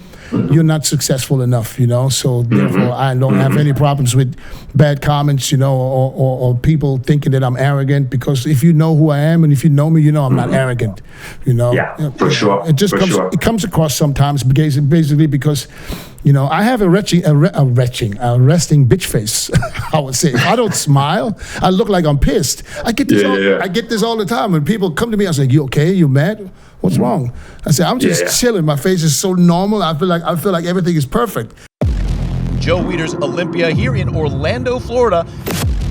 you're not successful enough, So therefore, I don't have any problems with bad comments, or people thinking that I'm arrogant, because if you know who I am and if you know me, I'm not arrogant, Yeah, for sure. It just comes across sometimes basically because, I have a resting bitch face, I would say. If I don't smile, I look like I'm pissed. I get this all the time. When people come to me, I say, "You okay? You mad? What's wrong?" I say, "I'm just chilling. My face is so normal. I feel like everything is perfect." Joe Weider's Olympia here in Orlando, Florida.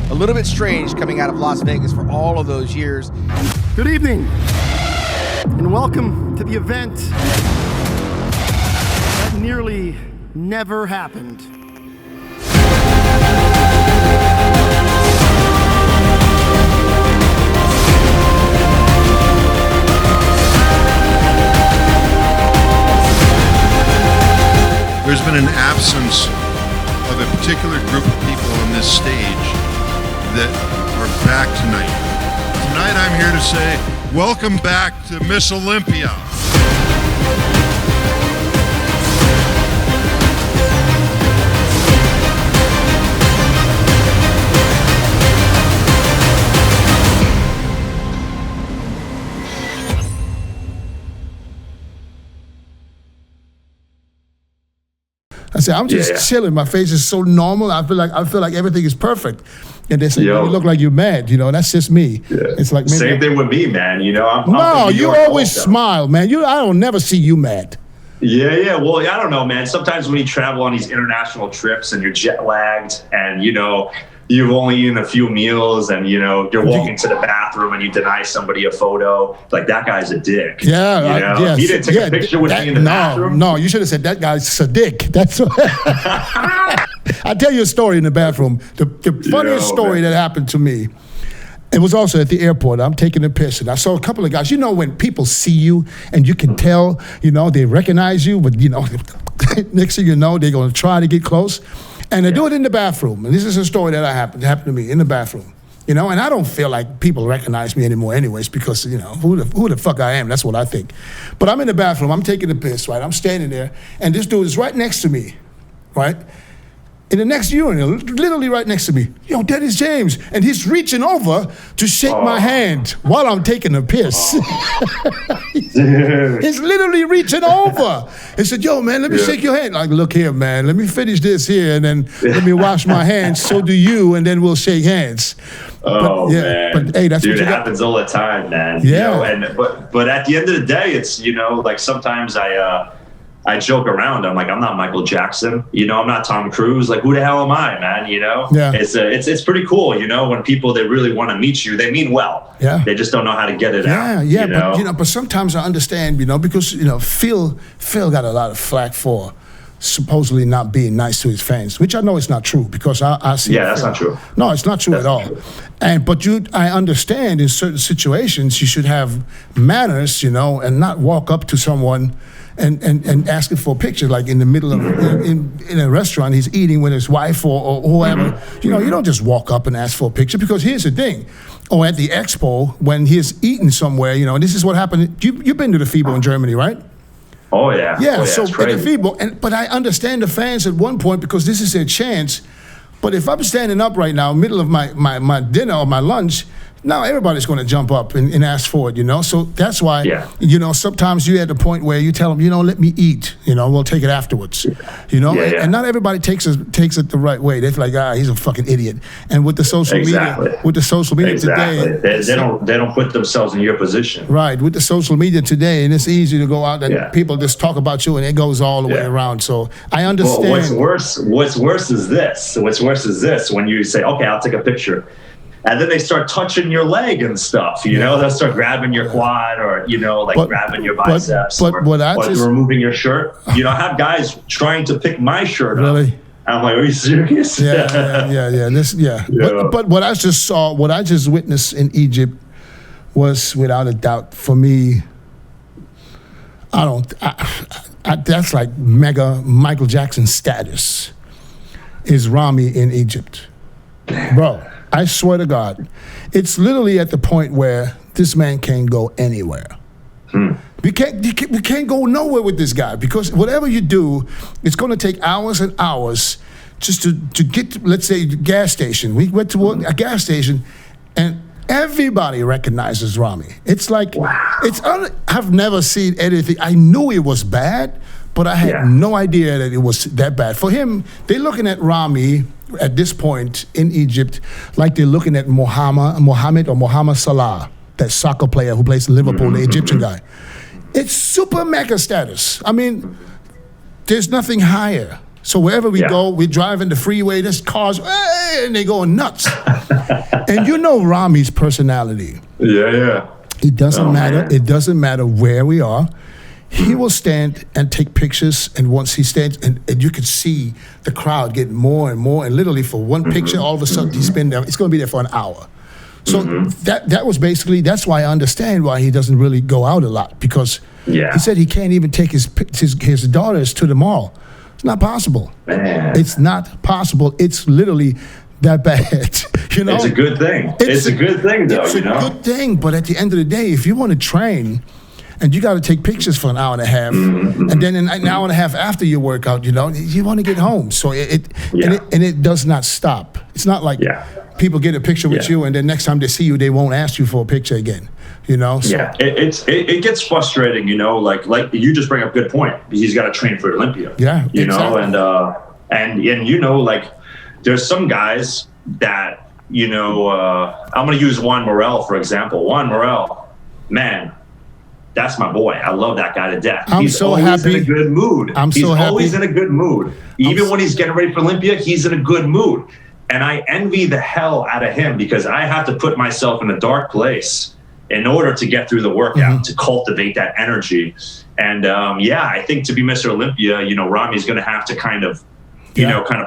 A little bit strange coming out of Las Vegas for all of those years. Good evening, and welcome to the event that nearly never happened. There's been an absence of a particular group of people on this stage that are back tonight. Tonight I'm here to say, welcome back to Miss Olympia. I said, I'm just chilling. My face is so normal. I feel like everything is perfect. And they say, you look like you're mad. You know, that's just me. Yeah. It's like same thing with me, man. You know, I'm no, from New you York always also. smile, man. I don't never see you mad. Yeah. Well, I don't know, man. Sometimes when you travel on these international trips and you're jet lagged and, you know, you've only eaten a few meals and, you know, you're walking to the bathroom and you deny somebody a photo, like that guy's a dick. Yeah. You know? He didn't take a picture with me in the bathroom. No, you should have said that guy's Sadik. That's what I'll tell you a story in the bathroom. The funniest story that happened to me. It was also at the airport. I'm taking a piss, and I saw a couple of guys. You know, when people see you and you can tell, you know, they recognize you, but, you know, next thing you know, they're going to try to get close. And they do it in the bathroom. And this is a story that happened to me in the bathroom. You know, and I don't feel like people recognize me anymore anyways because, you know, who the fuck I am, that's what I think. But I'm in the bathroom, I'm taking a piss, right? I'm standing there, and this dude is right next to me, right? In the next urinal, literally right next to me. Yo, that is James. And he's reaching over to shake my hand while I'm taking a piss. He's literally reaching over. He said, yo, man, let me shake your hand. Like, look here, man, let me finish this here, and then let me wash my hands, so do you, and then we'll shake hands. Man. But hey, that's dude, what you it got. happens all the time, man. Yeah. You know, but at the end of the day, it's, you know, like sometimes I joke around. I'm like, I'm not Michael Jackson. You know, I'm not Tom Cruise. Like, who the hell am I, man? You know, it's pretty cool. You know, when people, they really want to meet you, they mean well. Yeah. They just don't know how to get it out. Yeah. But, you know, but sometimes I understand, you know, because, you know, Phil got a lot of flack for supposedly not being nice to his fans, which I know is not true because I see. Yeah, that's not true. No, it's not true at all. But I understand in certain situations you should have manners, you know, and not walk up to someone and asking for a picture, like in the middle of in a restaurant, he's eating with his wife or whoever. You know, you don't just walk up and ask for a picture because here's the thing. Or at the expo, when he's eating somewhere, you know, and this is what happened. You've been to the FIBO in Germany, right? Oh yeah. Yeah. So at the FIBO, but I understand the fans at one point because this is their chance. But if I'm standing up right now, middle of my dinner or my lunch, now everybody's going to jump up and ask for it, you know? So that's why, you know, sometimes you're at the point where you tell them, you know, let me eat, you know, we'll take it afterwards, you know? And not everybody takes it the right way. They're like, he's a fucking idiot. And with the social media today. They don't put themselves in your position. Right. With the social media today, and it's easy to go out and people just talk about you and it goes all the way around. So I understand. Well, what's worse is this. When you say, okay, I'll take a picture. And then they start touching your leg and stuff, you know? They'll start grabbing your quad or, you know, like grabbing your biceps or removing your shirt. You know, I have guys trying to pick my shirt up. Really? I'm like, are you serious? Yeah. But what I just saw, what I just witnessed in Egypt was without a doubt, for me, that's like mega Michael Jackson status is Rami in Egypt. Bro. I swear to God, it's literally at the point where this man can't go anywhere. We can't go nowhere with this guy because whatever you do, it's going to take hours and hours just to get, let's say, the gas station. We went to a gas station, and everybody recognizes Rami. It's like, I've never seen anything. I knew it was bad, but I had no idea that it was that bad. For him, they're looking at Rami at this point in Egypt like they're looking at Mohamed Salah, that soccer player who plays in Liverpool, the Egyptian guy. It's super mega status. I mean, there's nothing higher. So wherever we go, we drive in the freeway, there's cars, and they going nuts. And you know Rami's personality. Yeah. It doesn't matter. Man. It doesn't matter where we are. He will stand and take pictures, and once he stands, and you can see the crowd getting more and more, and literally for one picture, all of a sudden he's been there. It's going to be there for an hour. So that was basically, that's why I understand why he doesn't really go out a lot, because he said he can't even take his daughters to the mall. It's not possible. Man. It's not possible. It's literally that bad. You know, it's a good thing. It's a good thing, though. It's a good thing, but at the end of the day, if you want to train and you got to take pictures for an hour and a half, and then an hour and a half after your workout, you want to get home. So it does not stop. It's not like people get a picture with you, and then next time they see you, they won't ask you for a picture again. So. It gets frustrating. Like you just bring up a good point. He's got to train for Olympia. Yeah, exactly. and like there's some guys that I'm going to use Juan Morel for example. Juan Morel, man, that's my boy. I love that guy to death. He's so happy. In a good mood. He's always in a good mood. Even when he's getting ready for Olympia, he's in a good mood. And I envy the hell out of him because I have to put myself in a dark place in order to get through the workout, to cultivate that energy. And I think to be Mr. Olympia, Rami's going to have to kind of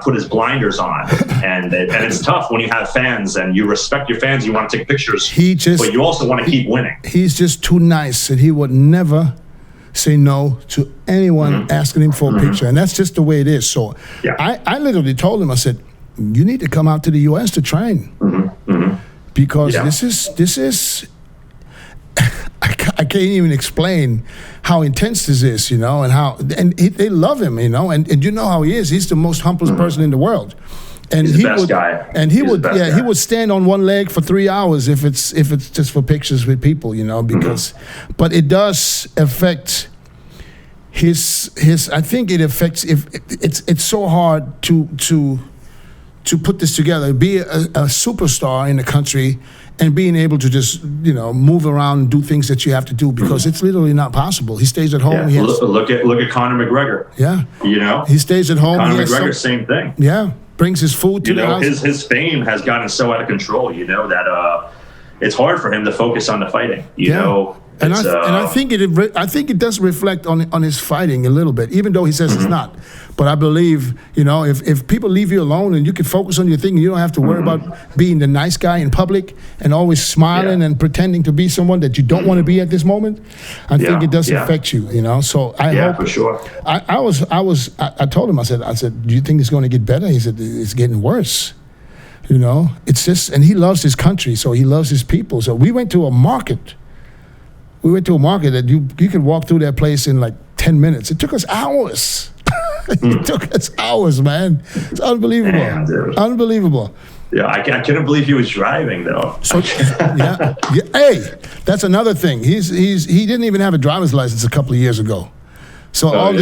put his blinders on. And it's tough when you have fans and you respect your fans, you want to take pictures, but you also want to keep winning. He's just too nice, and he would never say no to anyone asking him for a picture. And that's just the way it is. So I literally told him, I said, you need to come out to the U.S. to train. Because this is I can't even explain how intense this is, and they love him, and you know how he is. He's the most humblest person in the world. And he's the best guy. And he would stand on one leg for 3 hours if it's just for pictures with people, because but it does affect his I think it affects it's so hard to put this together, be a superstar in the country and being able to just, move around and do things that you have to do because it's literally not possible. He stays at home. Yeah. Look at Conor McGregor. Yeah. He stays at home. Conor McGregor, same thing. Yeah. Brings his food to the house. His fame has gotten so out of control, that it's hard for him to focus on the fighting, And I think it does reflect on his fighting a little bit, even though he says it's not. But I believe, if people leave you alone and you can focus on your thing, you don't have to worry about being the nice guy in public and always smiling and pretending to be someone that you don't want to be at this moment. I think it does affect you, So I hope. For sure. I told him, I said, do you think it's going to get better? He said, it's getting worse. It's just, and he loves his country, so he loves his people. So we went to a market. That you could walk through that place in like 10 minutes. It took us hours. It took us hours, man. It's unbelievable. Damn, dude. Unbelievable. Yeah, I couldn't believe he was driving though. So hey, that's another thing. He didn't even have a driver's license a couple of years ago. So all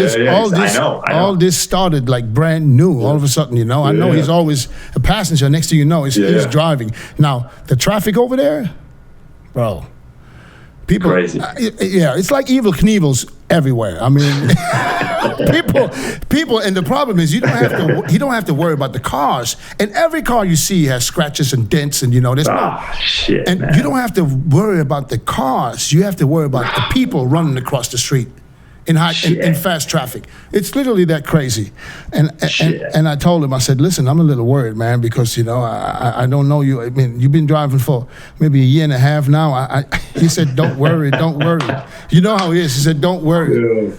this started like brand new. All of a sudden, I know he's always a passenger. Next thing you know, he's driving. Now the traffic over there, bro. People, crazy. It's like Evel Knievel's everywhere. I mean, people, and the problem is you don't have to worry about the cars. And every car you see has scratches and dents, and there's shit, and man. you don't have to worry about the cars. You have to worry about the people running across the street in fast traffic. It's literally that crazy. And I told him, I said, listen, I'm a little worried, man, because I don't know you. I mean, you've been driving for maybe a year and a half now. He said, don't worry. You know how he is. He said, don't worry. Yeah.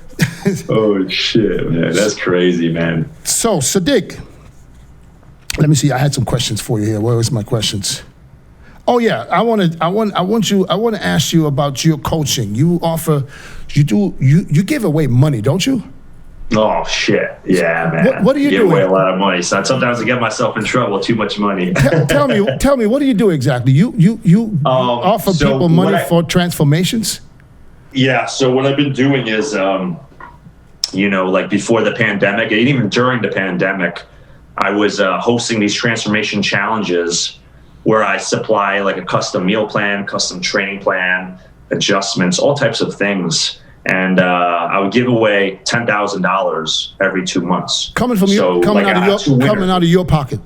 Oh shit, man, that's crazy, man. So Sadik, let me see. I had some questions for you here. Where was my questions? Oh yeah, I want to ask you about your coaching. You give away money, don't you? Oh shit, yeah, man. What do you do? Give away a lot of money. So sometimes I get myself in trouble. Too much money. Tell me, what do you do exactly? You offer people money for transformations? Yeah. So what I've been doing is, like before the pandemic, and even during the pandemic, I was hosting these transformation challenges where I supply like a custom meal plan, custom training plan, adjustments, all types of things. And I would give away $10,000 every 2 months. Coming out of your pocket.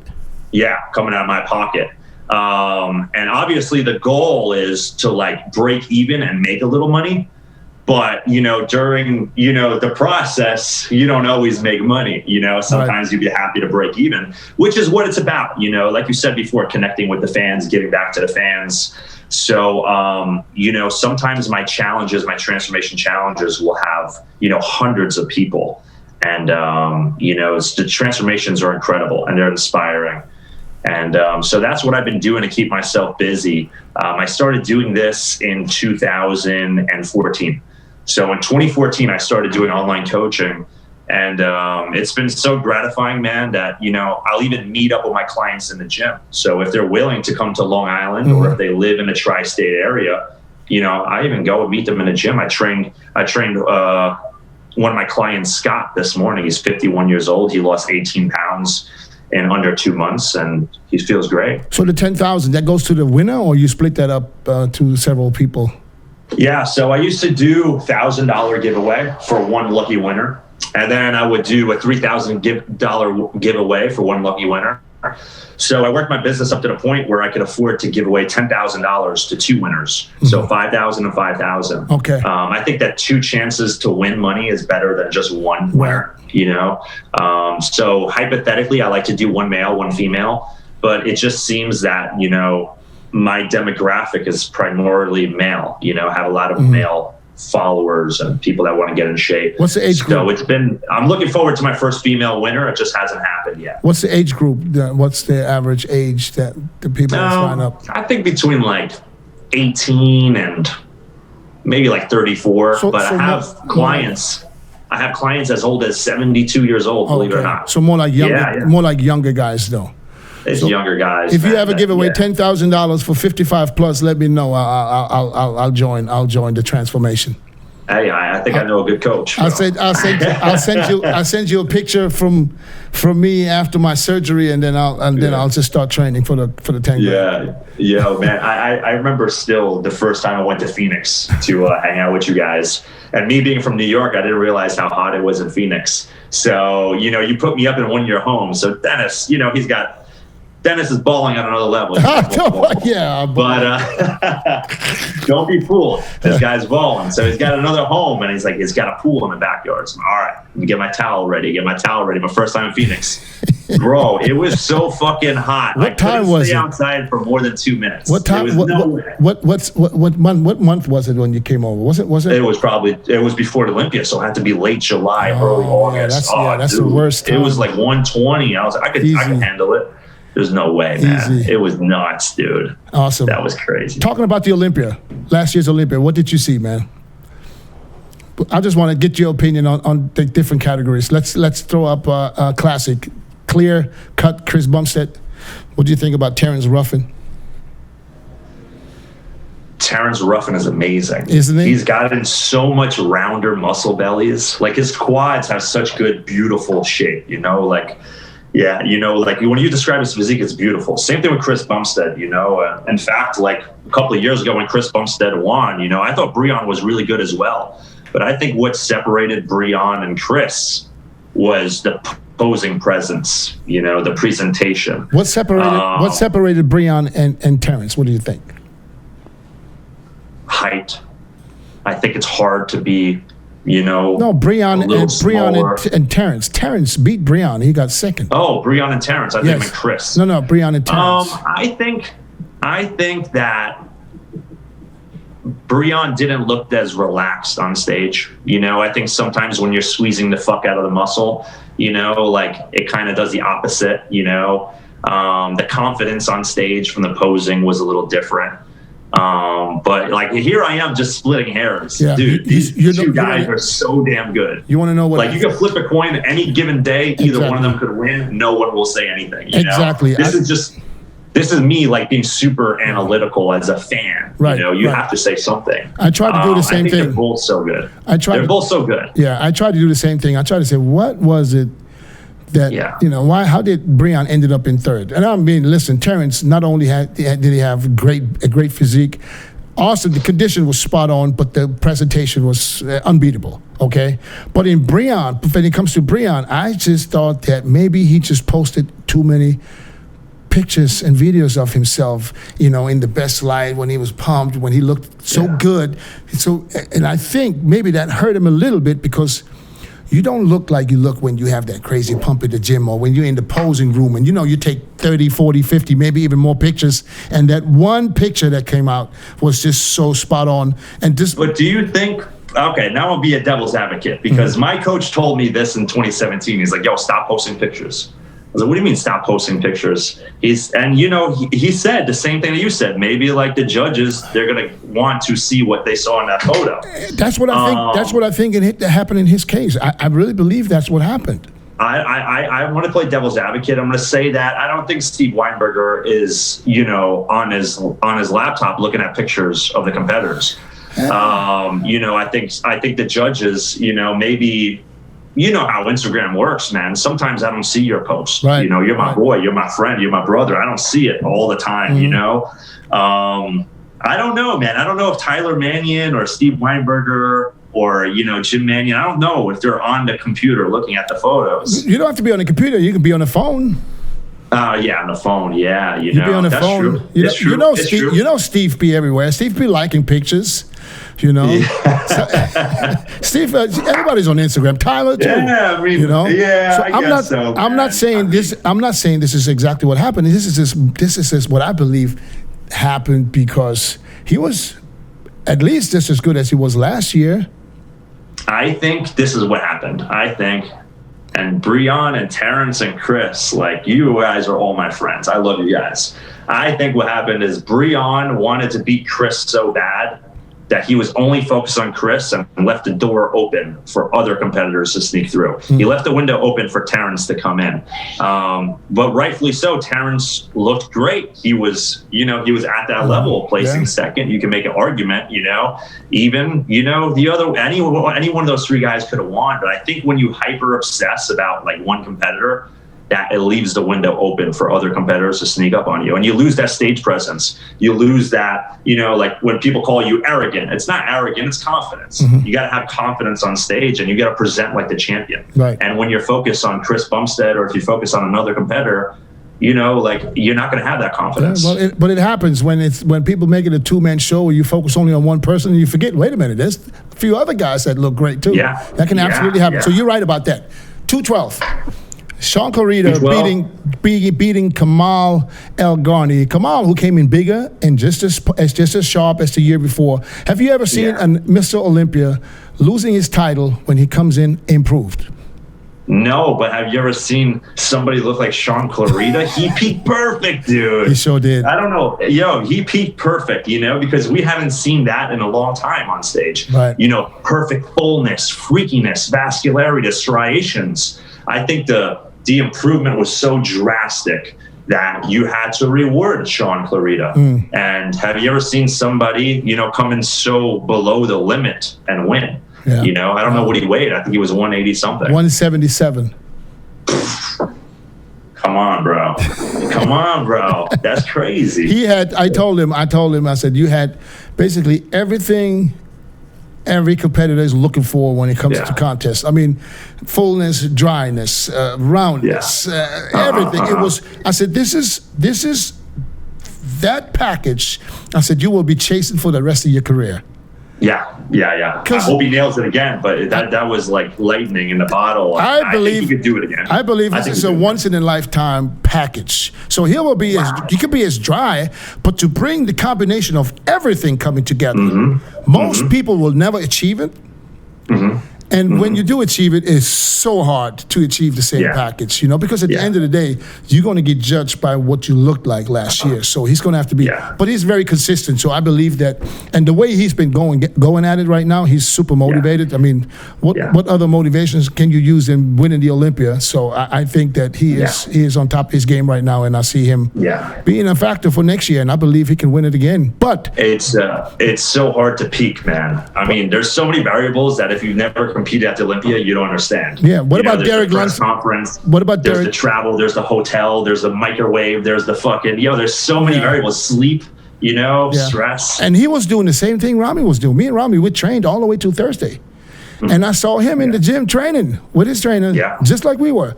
Yeah, coming out of my pocket. And obviously the goal is to like break even and make a little money. But, during, the process, you don't always make money. Sometimes you'd be happy to break even, which is what it's about. Like you said before, connecting with the fans, giving back to the fans. So, sometimes my transformation challenges will have, hundreds of people. And, the transformations are incredible and they're inspiring. And so that's what I've been doing to keep myself busy. I started doing this in 2014. So in 2014, I started doing online coaching. And it's been so gratifying, man, that, I'll even meet up with my clients in the gym. So if they're willing to come to Long Island or if they live in a tri-state area, I even go and meet them in the gym. I trained one of my clients, Scott, this morning. He's 51 years old. He lost 18 pounds in under 2 months, and he feels great. So the 10,000, that goes to the winner, or you split that up to several people? Yeah, so I used to do $1,000 giveaway for one lucky winner. And then I would do a $3,000 giveaway for one lucky winner. So I worked my business up to the point where I could afford to give away $10,000 to 2 winners. So 5,000 and 5,000. Okay. I think that 2 chances to win money is better than just one winner, So hypothetically, I like to do 1 male, 1 female, but it just seems that, my demographic is primarily male, have a lot of male followers and people that want to get in shape. What's the age group? So I'm looking forward to my first female winner. It just hasn't happened yet. What's the age group? What's the average age that the people that sign up? I think between 18 and maybe 34. But I have clients. I have clients as old as 72 years old, believe it or not. So more like younger guys though. It's younger guys. If you ever give away $10,000 for 55 plus, let me know. I'll join the transformation. Hey, I think I know a good coach. I'll send you a picture from me after my surgery, and then I'll just start training for the 10. Yeah, man. I remember still the first time I went to Phoenix to hang out with you guys, and me being from New York, I didn't realize how hot it was in Phoenix. So you put me up in one of your homes. So Dennis, Dennis is balling on another level. But don't be fooled. This guy's balling. So he's got another home, and he's got a pool in the backyard. So I'm, all right, let me get my towel ready. My first time in Phoenix. Bro, it was so fucking hot. What time was it? I couldn't stay outside for more than 2 minutes. What time? What month was it when you came over? Was it? It was before Olympia, so it had to be late July, early August. That's the worst time. It was 120. I was like, I could handle it. There's no way, man. Easy. It was nuts, dude. Awesome. That was crazy. Talking about the Olympia, last year's Olympia, what did you see, man? I just want to get your opinion on the different categories. Let's throw up a classic, clear cut Chris Bumstead. What do you think about Terrence Ruffin? Terrence Ruffin is amazing. Isn't he? He's gotten so much rounder muscle bellies. His quads have such good, beautiful shape, Yeah, when you describe his physique, it's beautiful. Same thing with Chris Bumstead, In fact, a couple of years ago when Chris Bumstead won, I thought Breon was really good as well. But I think what separated Breon and Chris was the posing presence, the presentation. What separated Breon and Terrence? What do you think? Height. I think it's hard to be... No, Breon and Terrence. Terrence beat Breon. He got second. Oh, Breon and Terrence. I think I meant Chris. No, Breon and Terrence. I think that Breon didn't look as relaxed on stage. I think sometimes when you're squeezing the fuck out of the muscle, it kind of does the opposite. The confidence on stage from the posing was a little different. But here I am just splitting hairs. Yeah. Dude, these two guys are so damn good. You want to know what? You can flip a coin any given day. Either one of them could win. No one will say anything. Exactly. This is me being super analytical as a fan. Right. You have to say something. I tried to do the same thing. They're both so good. They're both so good. Yeah, I tried to do the same thing. I tried to say, what was it that, how did Breon ended up in third? And listen, Terrence not only did he have a great physique, also the condition was spot on, but the presentation was unbeatable, okay? But in Breon, when it comes to Breon, I just thought that maybe he just posted too many pictures and videos of himself, in the best light when he was pumped, when he looked so good. And I think maybe that hurt him a little bit because you don't look like you look when you have that crazy pump at the gym or when you're in the posing room and, you take 30, 40, 50, maybe even more pictures. And that one picture that came out was just so spot on. But do you think, okay, now I'll be a devil's advocate because my coach told me this in 2017. He's like, yo, stop posting pictures. was like, what do you mean stop posting pictures? He said the same thing that you said. Maybe like the judges, they're going to want to see what they saw in that photo. That's what I think. That's what I think happened in his case. I really believe that's what happened. I want to play devil's advocate. I'm going to say that I don't think Steve Weinberger is, on his laptop looking at pictures of the competitors. I think the judges, maybe, how Instagram works, man. Sometimes I don't see your posts. Right. You're my boy, you're my friend, you're my brother. I don't see it all the time. I don't know, man. I don't know if Tyler Mannion or Steve Weinberger or, Jim Mannion, I don't know if they're on the computer looking at the photos. You don't have to be on the computer. You can be on the phone. Yeah, on the phone. Yeah, you be on the phone. True. Steve be everywhere. Steve be liking pictures. Steve, everybody's on Instagram. Tyler too. Yeah, I mean, So I'm not saying this. I'm not saying this is exactly what happened. This is what I believe happened because he was at least just as good as he was last year. I think this is what happened. And Breon and Terrence and Chris, you guys are all my friends. I love you guys. I think what happened is Breon wanted to beat Chris so bad that he was only focused on Chris and left the door open for other competitors to sneak through. He left the window open for Terrence to come in. But rightfully so, Terrence looked great. He was at that level of placing second. You can make an argument, even, any one of those three guys could have won. But I think when you hyper obsess about one competitor, that it leaves the window open for other competitors to sneak up on you. And you lose that stage presence. You lose that, when people call you arrogant, it's not arrogant, it's confidence. Mm-hmm. You got to have confidence on stage and you got to present like the champion. Right. And when you're focused on Chris Bumstead or if you focus on another competitor, you're not going to have that confidence. Yeah, but it happens when people make it a two-man show where you focus only on one person and you forget, wait a minute, there's a few other guys that look great too. Yeah. That can absolutely happen. Yeah. So you're right about that. 212. Sean Clarita beating Kamal El Garni. Kamal, who came in bigger and just as sharp as the year before. Have you ever seen Mr. Olympia losing his title when he comes in improved? No, but have you ever seen somebody look like Sean Clarita? He peaked perfect, dude. He sure did. I don't know. He peaked perfect, because we haven't seen that in a long time on stage. Right. Perfect fullness, freakiness, vascularity, striations. I think the improvement was so drastic that you had to reward Sean Clarita. And have you ever seen somebody, come in so below the limit and win? Yeah. I don't know what he weighed. I think he was 180 something. 177. Come on, bro. That's crazy. I told him, I said, you had basically everything every competitor is looking for when it comes to contests. I mean, fullness, dryness, roundness, everything. It was, I said, this is that package. I said, you will be chasing for the rest of your career. Yeah. I hope he nails it again, but that was like lightning in the bottle. I think he could do it again. I believe this is a once in a lifetime package. So he could be as dry, but to bring the combination of everything coming together, most people will never achieve it. And when you do achieve it, it's so hard to achieve the same package, because at the end of the day, you're going to get judged by what you looked like last year. So he's going to have to be, but he's very consistent. So I believe that, and the way he's been going at it right now, he's super motivated. I mean, what other motivations can you use in winning the Olympia? So I think that he is on top of his game right now, and I see him being a factor for next year, and I believe he can win it again. But it's so hard to peak, man. I mean, there's so many variables that if you've never competed at the Olympia, you don't understand. Yeah. What about Derek Lund's conference? What about There's the travel, there's the hotel, there's the microwave, there's the fucking, there's so many variables. Sleep, stress. And he was doing the same thing Rami was doing. Me and Rami, we trained all the way till Thursday. And I saw him in the gym training with his trainer, just like we were.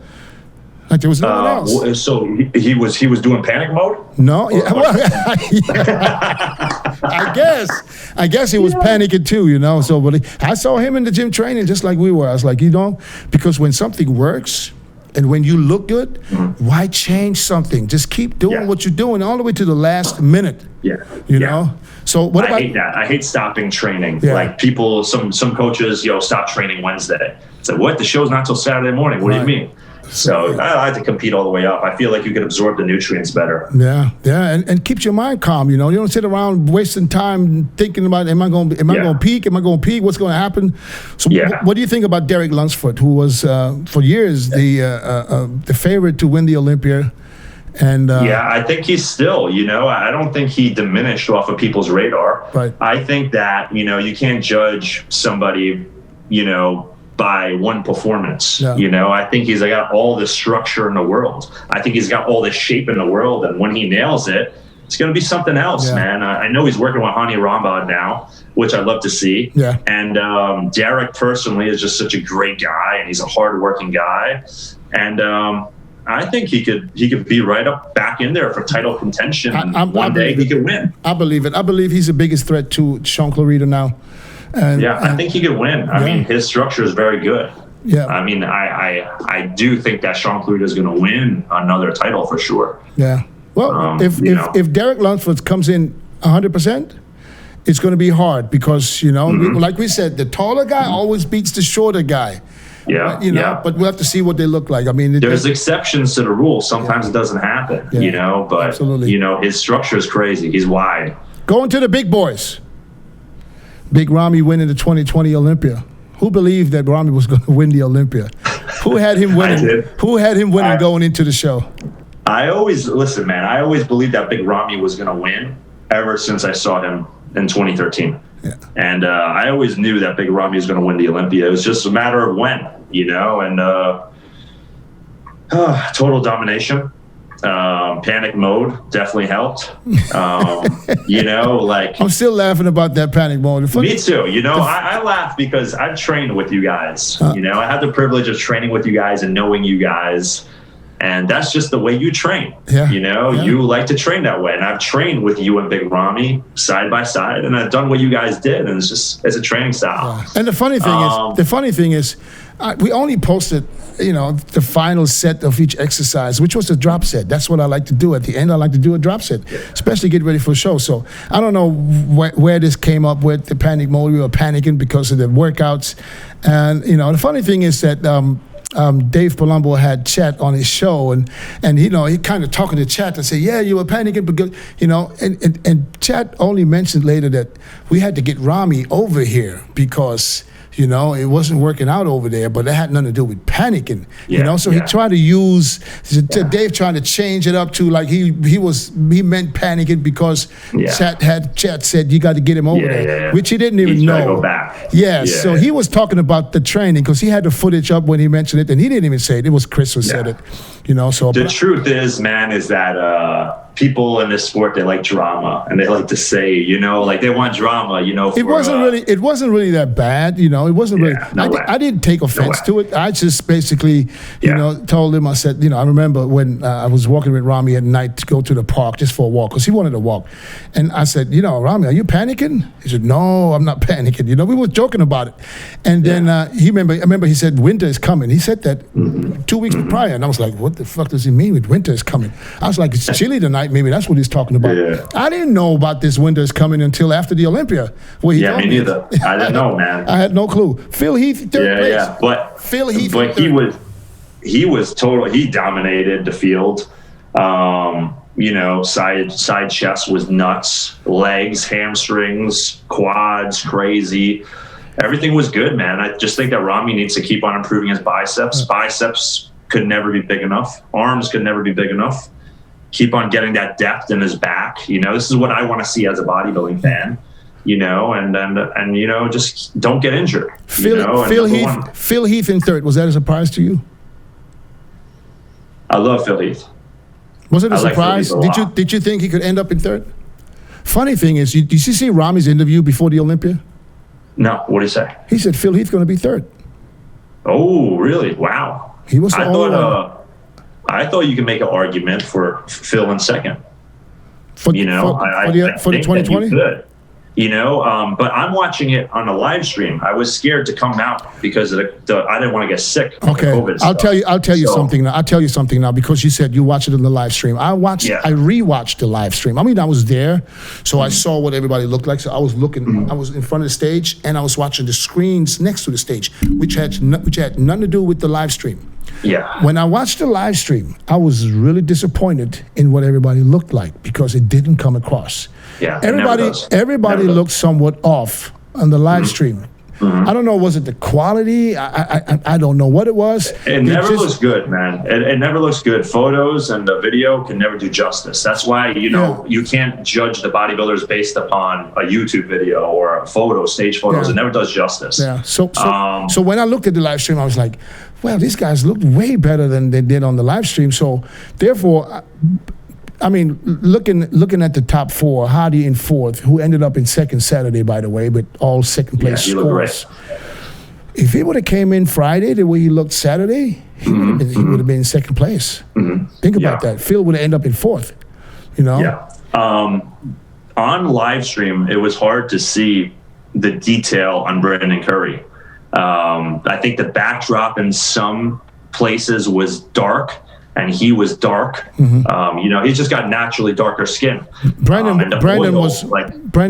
Like there was no one else. So he was doing panic mode? No. I guess he was panicking too, So but I saw him in the gym training just like we were. I was like, because when something works and when you look good, why change something? Just keep doing what you're doing all the way to the last minute. Yeah. You know? So what about? I hate that. I hate stopping training. Yeah. Like people, some coaches, stop training Wednesday. It's like, what? The show's not till Saturday morning. What do you mean? So I like to compete all the way up. I feel like you can absorb the nutrients better. Yeah, and keeps your mind calm. You don't sit around wasting time thinking about am I going to peak? Am I going to peak? What's going to happen? So what do you think about Derek Lunsford, who was for years the favorite to win the Olympia? And I think he's still, I don't think he diminished off of people's radar. Right. I think that, you can't judge somebody, by one performance. Yeah. I think he's got all the structure in the world. I think he's got all the shape in the world. And when he nails it, it's going to be something else, man. I know he's working with Hani Rambod now, which I love to see. Yeah. And Derek personally is just such a great guy, and he's a hardworking guy. And I think he could be right up back in there for title contention. One day he could win. I believe it. I believe he's the biggest threat to Sean Clarita now. I think he could win. I mean, his structure is very good. Yeah. I mean, I do think that Sean Clarita is going to win another title for sure. Yeah. Well, if Derek Lunsford comes in 100%, it's going to be hard because, like we said, the taller guy always beats the shorter guy. Yeah. But we'll have to see what they look like. I mean, there's exceptions to the rule. Sometimes it doesn't happen, but, absolutely. His structure is crazy. He's wide. Going to the big boys. Big Ramy winning the 2020 Olympia. Who believed that Ramy was going to win the Olympia? Who had him winning? I did. Who had him winning going into the show? I always believed that Big Ramy was going to win ever since I saw him in 2013. Yeah. And I always knew that Big Ramy was going to win the Olympia. It was just a matter of when, and total domination. Panic mode definitely helped. I'm still laughing about that panic mode. Me too. I laugh because I've trained with you guys. I had the privilege of training with you guys and knowing you guys. And that's just the way you train. Yeah. You like to train that way. And I've trained with you and Big Ramy side by side, and I've done what you guys did. And it's a training style. Yeah. And the funny thing is, we only posted, the final set of each exercise, which was a drop set. That's what I like to do. At the end, I like to do a drop set, especially get ready for a show. So I don't know where this came up with the panic mode. We were panicking because of the workouts. And, the funny thing is that Dave Palumbo had Chet on his show, and he kind of talking to Chet and say, yeah, you were panicking because, and Chet only mentioned later that we had to get Ramy over here because, it wasn't working out over there, but it had nothing to do with panicking, So he tried to use Dave trying to change it up to like he meant panicking because Chet said you got to get him over there, which he didn't even know. Go back. So he was talking about the training because he had the footage up when he mentioned it, and he didn't even say it. It was Chris who said it, So the truth is, man, is that people in this sport, they like drama, and they like to say, like they want drama, it wasn't really that bad, It wasn't really. I didn't take offense to it. I just basically, told him. I said, I remember when I was walking with Ramy at night to go to the park just for a walk because he wanted to walk, and I said, Ramy, are you panicking? He said, no, I'm not panicking. We were joking about it, and then I remember he said, winter is coming. He said that 2 weeks prior, and I was like, what the fuck does he mean with winter is coming? I was like, it's chilly tonight. Maybe that's what he's talking about. Yeah. I didn't know about this winter is coming until after the Olympia. Me neither. I didn't know, man. I had no clue. Phil Heath, third place. Yeah, but Phil Heath, but he was total. He dominated the field. Side chest was nuts. Legs, hamstrings, quads, crazy. Everything was good, man. I just think that Ramy needs to keep on improving his biceps. Biceps could never be big enough. Arms could never be big enough. Keep on getting that depth in his back. This is what I want to see as a bodybuilding fan. And just don't get injured. Phil Heath in third. Was that a surprise to you? I love Phil Heath. Was it a surprise? Did you think he could end up in third? Funny thing is, did you see Ramy's interview before the Olympia? No. What did he say? He said Phil Heath going to be third. Oh, really? Wow. He was the only one. I thought you could make an argument for Phil in second. For the 2020? But I'm watching it on a live stream. I was scared to come out because I didn't want to get sick. Okay, I'll tell you something now. I'll tell you something now because you said you watched it on the live stream. I rewatched the live stream. I mean, I was there, so I saw what everybody looked like. So I was looking. I was in front of the stage, and I was watching the screens next to the stage, which had nothing to do with the live stream. Yeah. When I watched the live stream, I was really disappointed in what everybody looked like because it didn't come across. Yeah. Everybody looked somewhat off on the live stream. I don't know, was it the quality? I don't know what it was. It never looks good, man. It never looks good. Photos and the video can never do justice. That's why, you can't judge the bodybuilders based upon a YouTube video or a photo, stage photos. Yeah. It never does justice. Yeah. So when I looked at the live stream, I was like, well, these guys looked way better than they did on the live stream. So therefore, I mean, looking at the top four, Hadi in fourth, who ended up in second Saturday, by the way, with all second place scores. If he would have came in Friday the way he looked Saturday, he would have been in second place. Think about that. Phil would have ended up in fourth. Yeah. On live stream, it was hard to see the detail on Brandon Curry. I think the backdrop in some places was dark. And he was dark. He's just got naturally darker skin. Brandon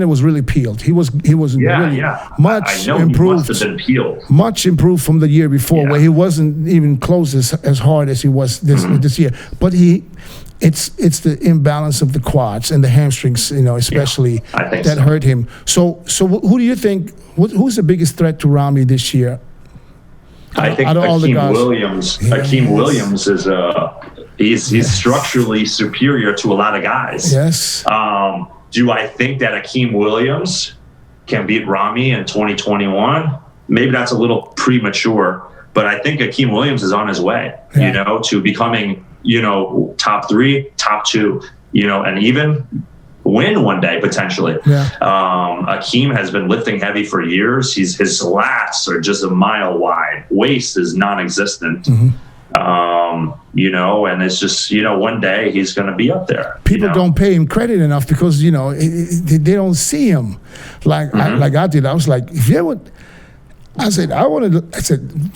was really peeled. He was really much improved. He must have been peeled. Much improved from the year before, where he wasn't even close as hard as he was this year. But it's the imbalance of the quads and the hamstrings, especially that hurt him. So who do you think? Who's the biggest threat to Ramy this year? I think Akeem Williams. Akeem Williams is he's structurally superior to a lot of guys. Yes. Do I think that Akeem Williams can beat Ramy in 2021? Maybe that's a little premature, but I think Akeem Williams is on his way. To becoming top 3, top 2. And even win one day potentially. Akeem has been lifting heavy for years. His lats are just a mile wide. Waist is non-existent. And it's just one day he's going to be up there. People don't pay him credit enough because they don't see him like I did. I was like, if you would. I said,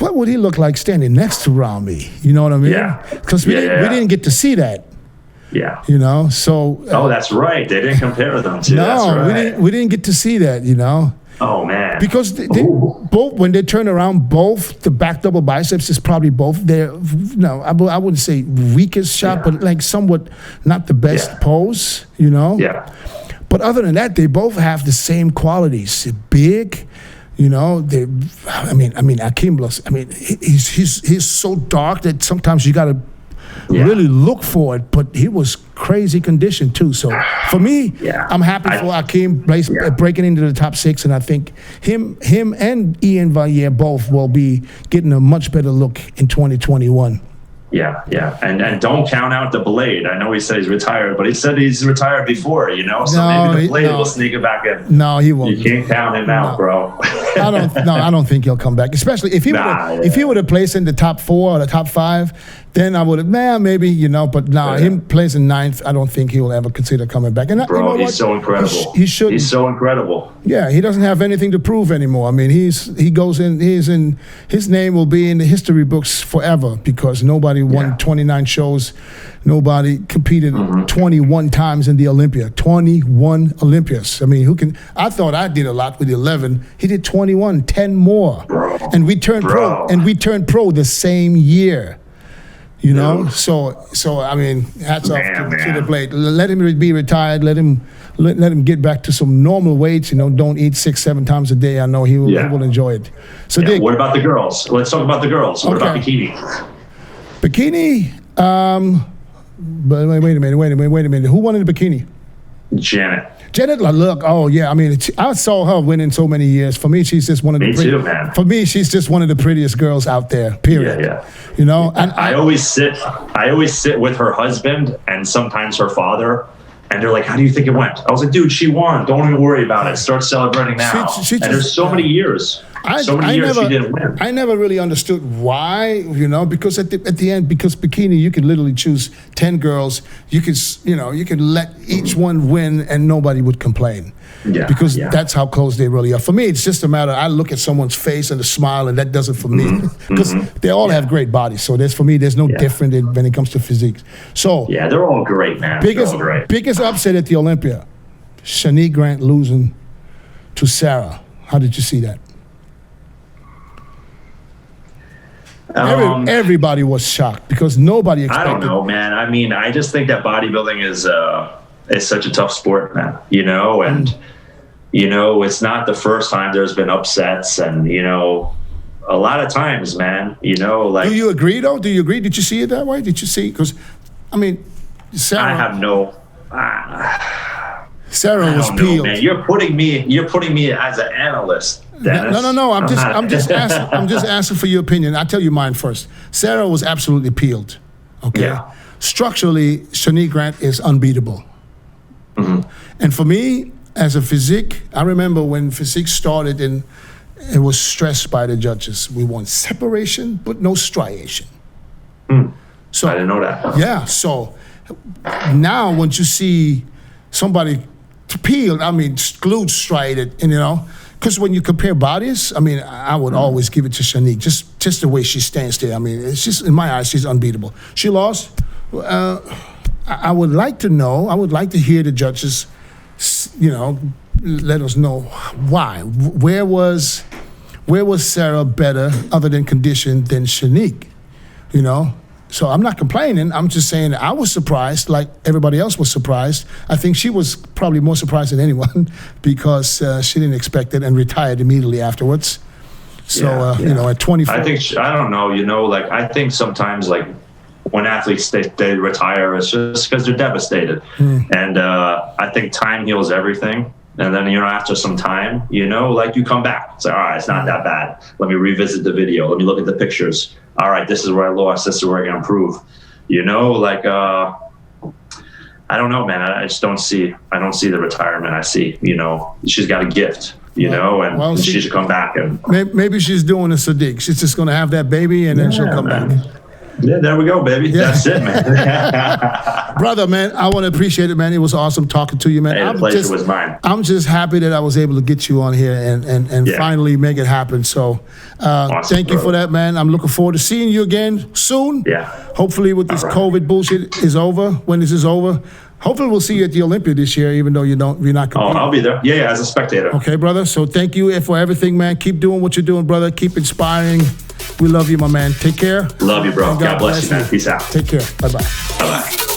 what would he look like standing next to Ramy? You know what I mean? Yeah. Because we didn't get to see that. Yeah. So. That's right. They didn't compare them to. No, that's right. we didn't get to see that. Oh man. Because they both, when they turn around, both the back double biceps is probably both their. I wouldn't say weakest shot, but like somewhat not the best pose. Yeah. But other than that, they both have the same qualities. They're big. Akeem looks. He's so dark that sometimes you got to really look for it, but he was crazy conditioned too. So for me, I'm happy for Akeem breaking into the top 6, and I think him and Ian Valliere both will be getting a much better look in 2021. Yeah. And don't count out the Blade. I know he said he's retired, but he said he's retired before, so maybe the Blade will sneak it back in. No, he won't. You can't count him out, bro. I don't think he'll come back, especially if he would have placed in the top 4 or the top 5. Then I would have, maybe, but him placing 9th, I don't think he will ever consider coming back. And he's so incredible. He should. He's so incredible. Yeah, he doesn't have anything to prove anymore. I mean, his name will be in the history books forever because nobody won 29 shows. Nobody competed 21 times in the Olympia. 21 Olympias. I mean, I thought I did a lot with 11. He did 21, 10 more. Bro. And we turned pro the same year. So I mean, hats off to the Blade. Let him be retired. Let him get back to some normal weights. Don't eat 6-7 times a day. I know he will enjoy it. So, Dick, what about the girls? Let's talk about the girls. What about bikini? Bikini. But wait a minute. Who won in the bikini? Janet, look, I saw her win in so many years. For me, she's just one of the too, man. For me, she's just one of the prettiest girls out there. Period. Yeah. And I always sit with her husband and sometimes her father, and they're like, "How do you think it went?" I was like, "Dude, she won. Don't even worry about it. Start celebrating now." And there's so many years. She didn't win. I never really understood why, because at the end, because bikini, you could literally choose 10 girls. You could let each one win and nobody would complain. Yeah. Because that's how close they really are. For me, it's just a matter, I look at someone's face and the smile, and that does it for me. Because they all have great bodies. So there's no different when it comes to physique. So yeah, they're all great, man. Biggest upset at the Olympia, Shanique Grant losing to Sarah. How did you see that? Everybody was shocked because nobody expected. I don't know, man. I mean, I just think that bodybuilding is such a tough sport, man. You know, and you know, it's not the first time there's been upsets, and you know, a lot of times, man. You know, like. Do you agree, though? Do you agree? Did you see it that way? Did you see? Because, I mean, Sarah. I have no. Sarah was peeled. Man. You're putting me as an analyst, Dennis. No. I'm just asking for your opinion. I'll tell you mine first. Sarah was absolutely peeled. Okay. Yeah. Structurally, Shanique Grant is unbeatable. Mm-hmm. And for me, as a Physique, I remember when Physique started and it was stressed by the judges. We want separation, but no striation. So I didn't know that. Yeah. So now, once you see somebody peeled, I mean, glued striated, and you know, because when you compare bodies, I mean, I would always give it to Shanique, just the way she stands there. I mean, it's just, in my eyes, she's unbeatable. She lost. I would like to know, I would like to hear the judges, you know, let us know why. Where was Sarah better, other than condition, than Shanique? You know? So I'm not complaining. I'm just saying I was surprised, like everybody else was surprised. I think she was probably more surprised than anyone because she didn't expect it and retired immediately afterwards. So, you know, at 24. I don't know, you know, like I think sometimes like when athletes, they retire, it's just because they're devastated. And I think time heals everything. And then, you know, after some time, you know, like you come back. It's like, all right, it's not that bad. Let me revisit the video. Let me look at the pictures. All right, this is where I lost. This is where I can improve. You know, like, I don't know, man. I just don't see the retirement. I see, you know, she's got a gift, you know, and she should come back. And maybe she's doing a Sadik. She's just going to have that baby and then she'll come back. Yeah, there we go, baby. Yeah. That's it, man. Brother, man, I want to appreciate it, man. It was awesome talking to you, man. Hey, the pleasure was mine. I'm just happy that I was able to get you on here and finally make it happen. So awesome, thank you for that, man. I'm looking forward to seeing you again soon. Yeah. Hopefully with this COVID bullshit is over, when this is over. Hopefully we'll see you at the Olympia this year, even though you're not competing. Oh, I'll be there. Yeah, as a spectator. Okay, brother. So thank you for everything, man. Keep doing what you're doing, brother. Keep inspiring. We love you, my man. Take care. Love you, bro. God bless you, man. Peace out. Take care. Bye-bye. Bye-bye.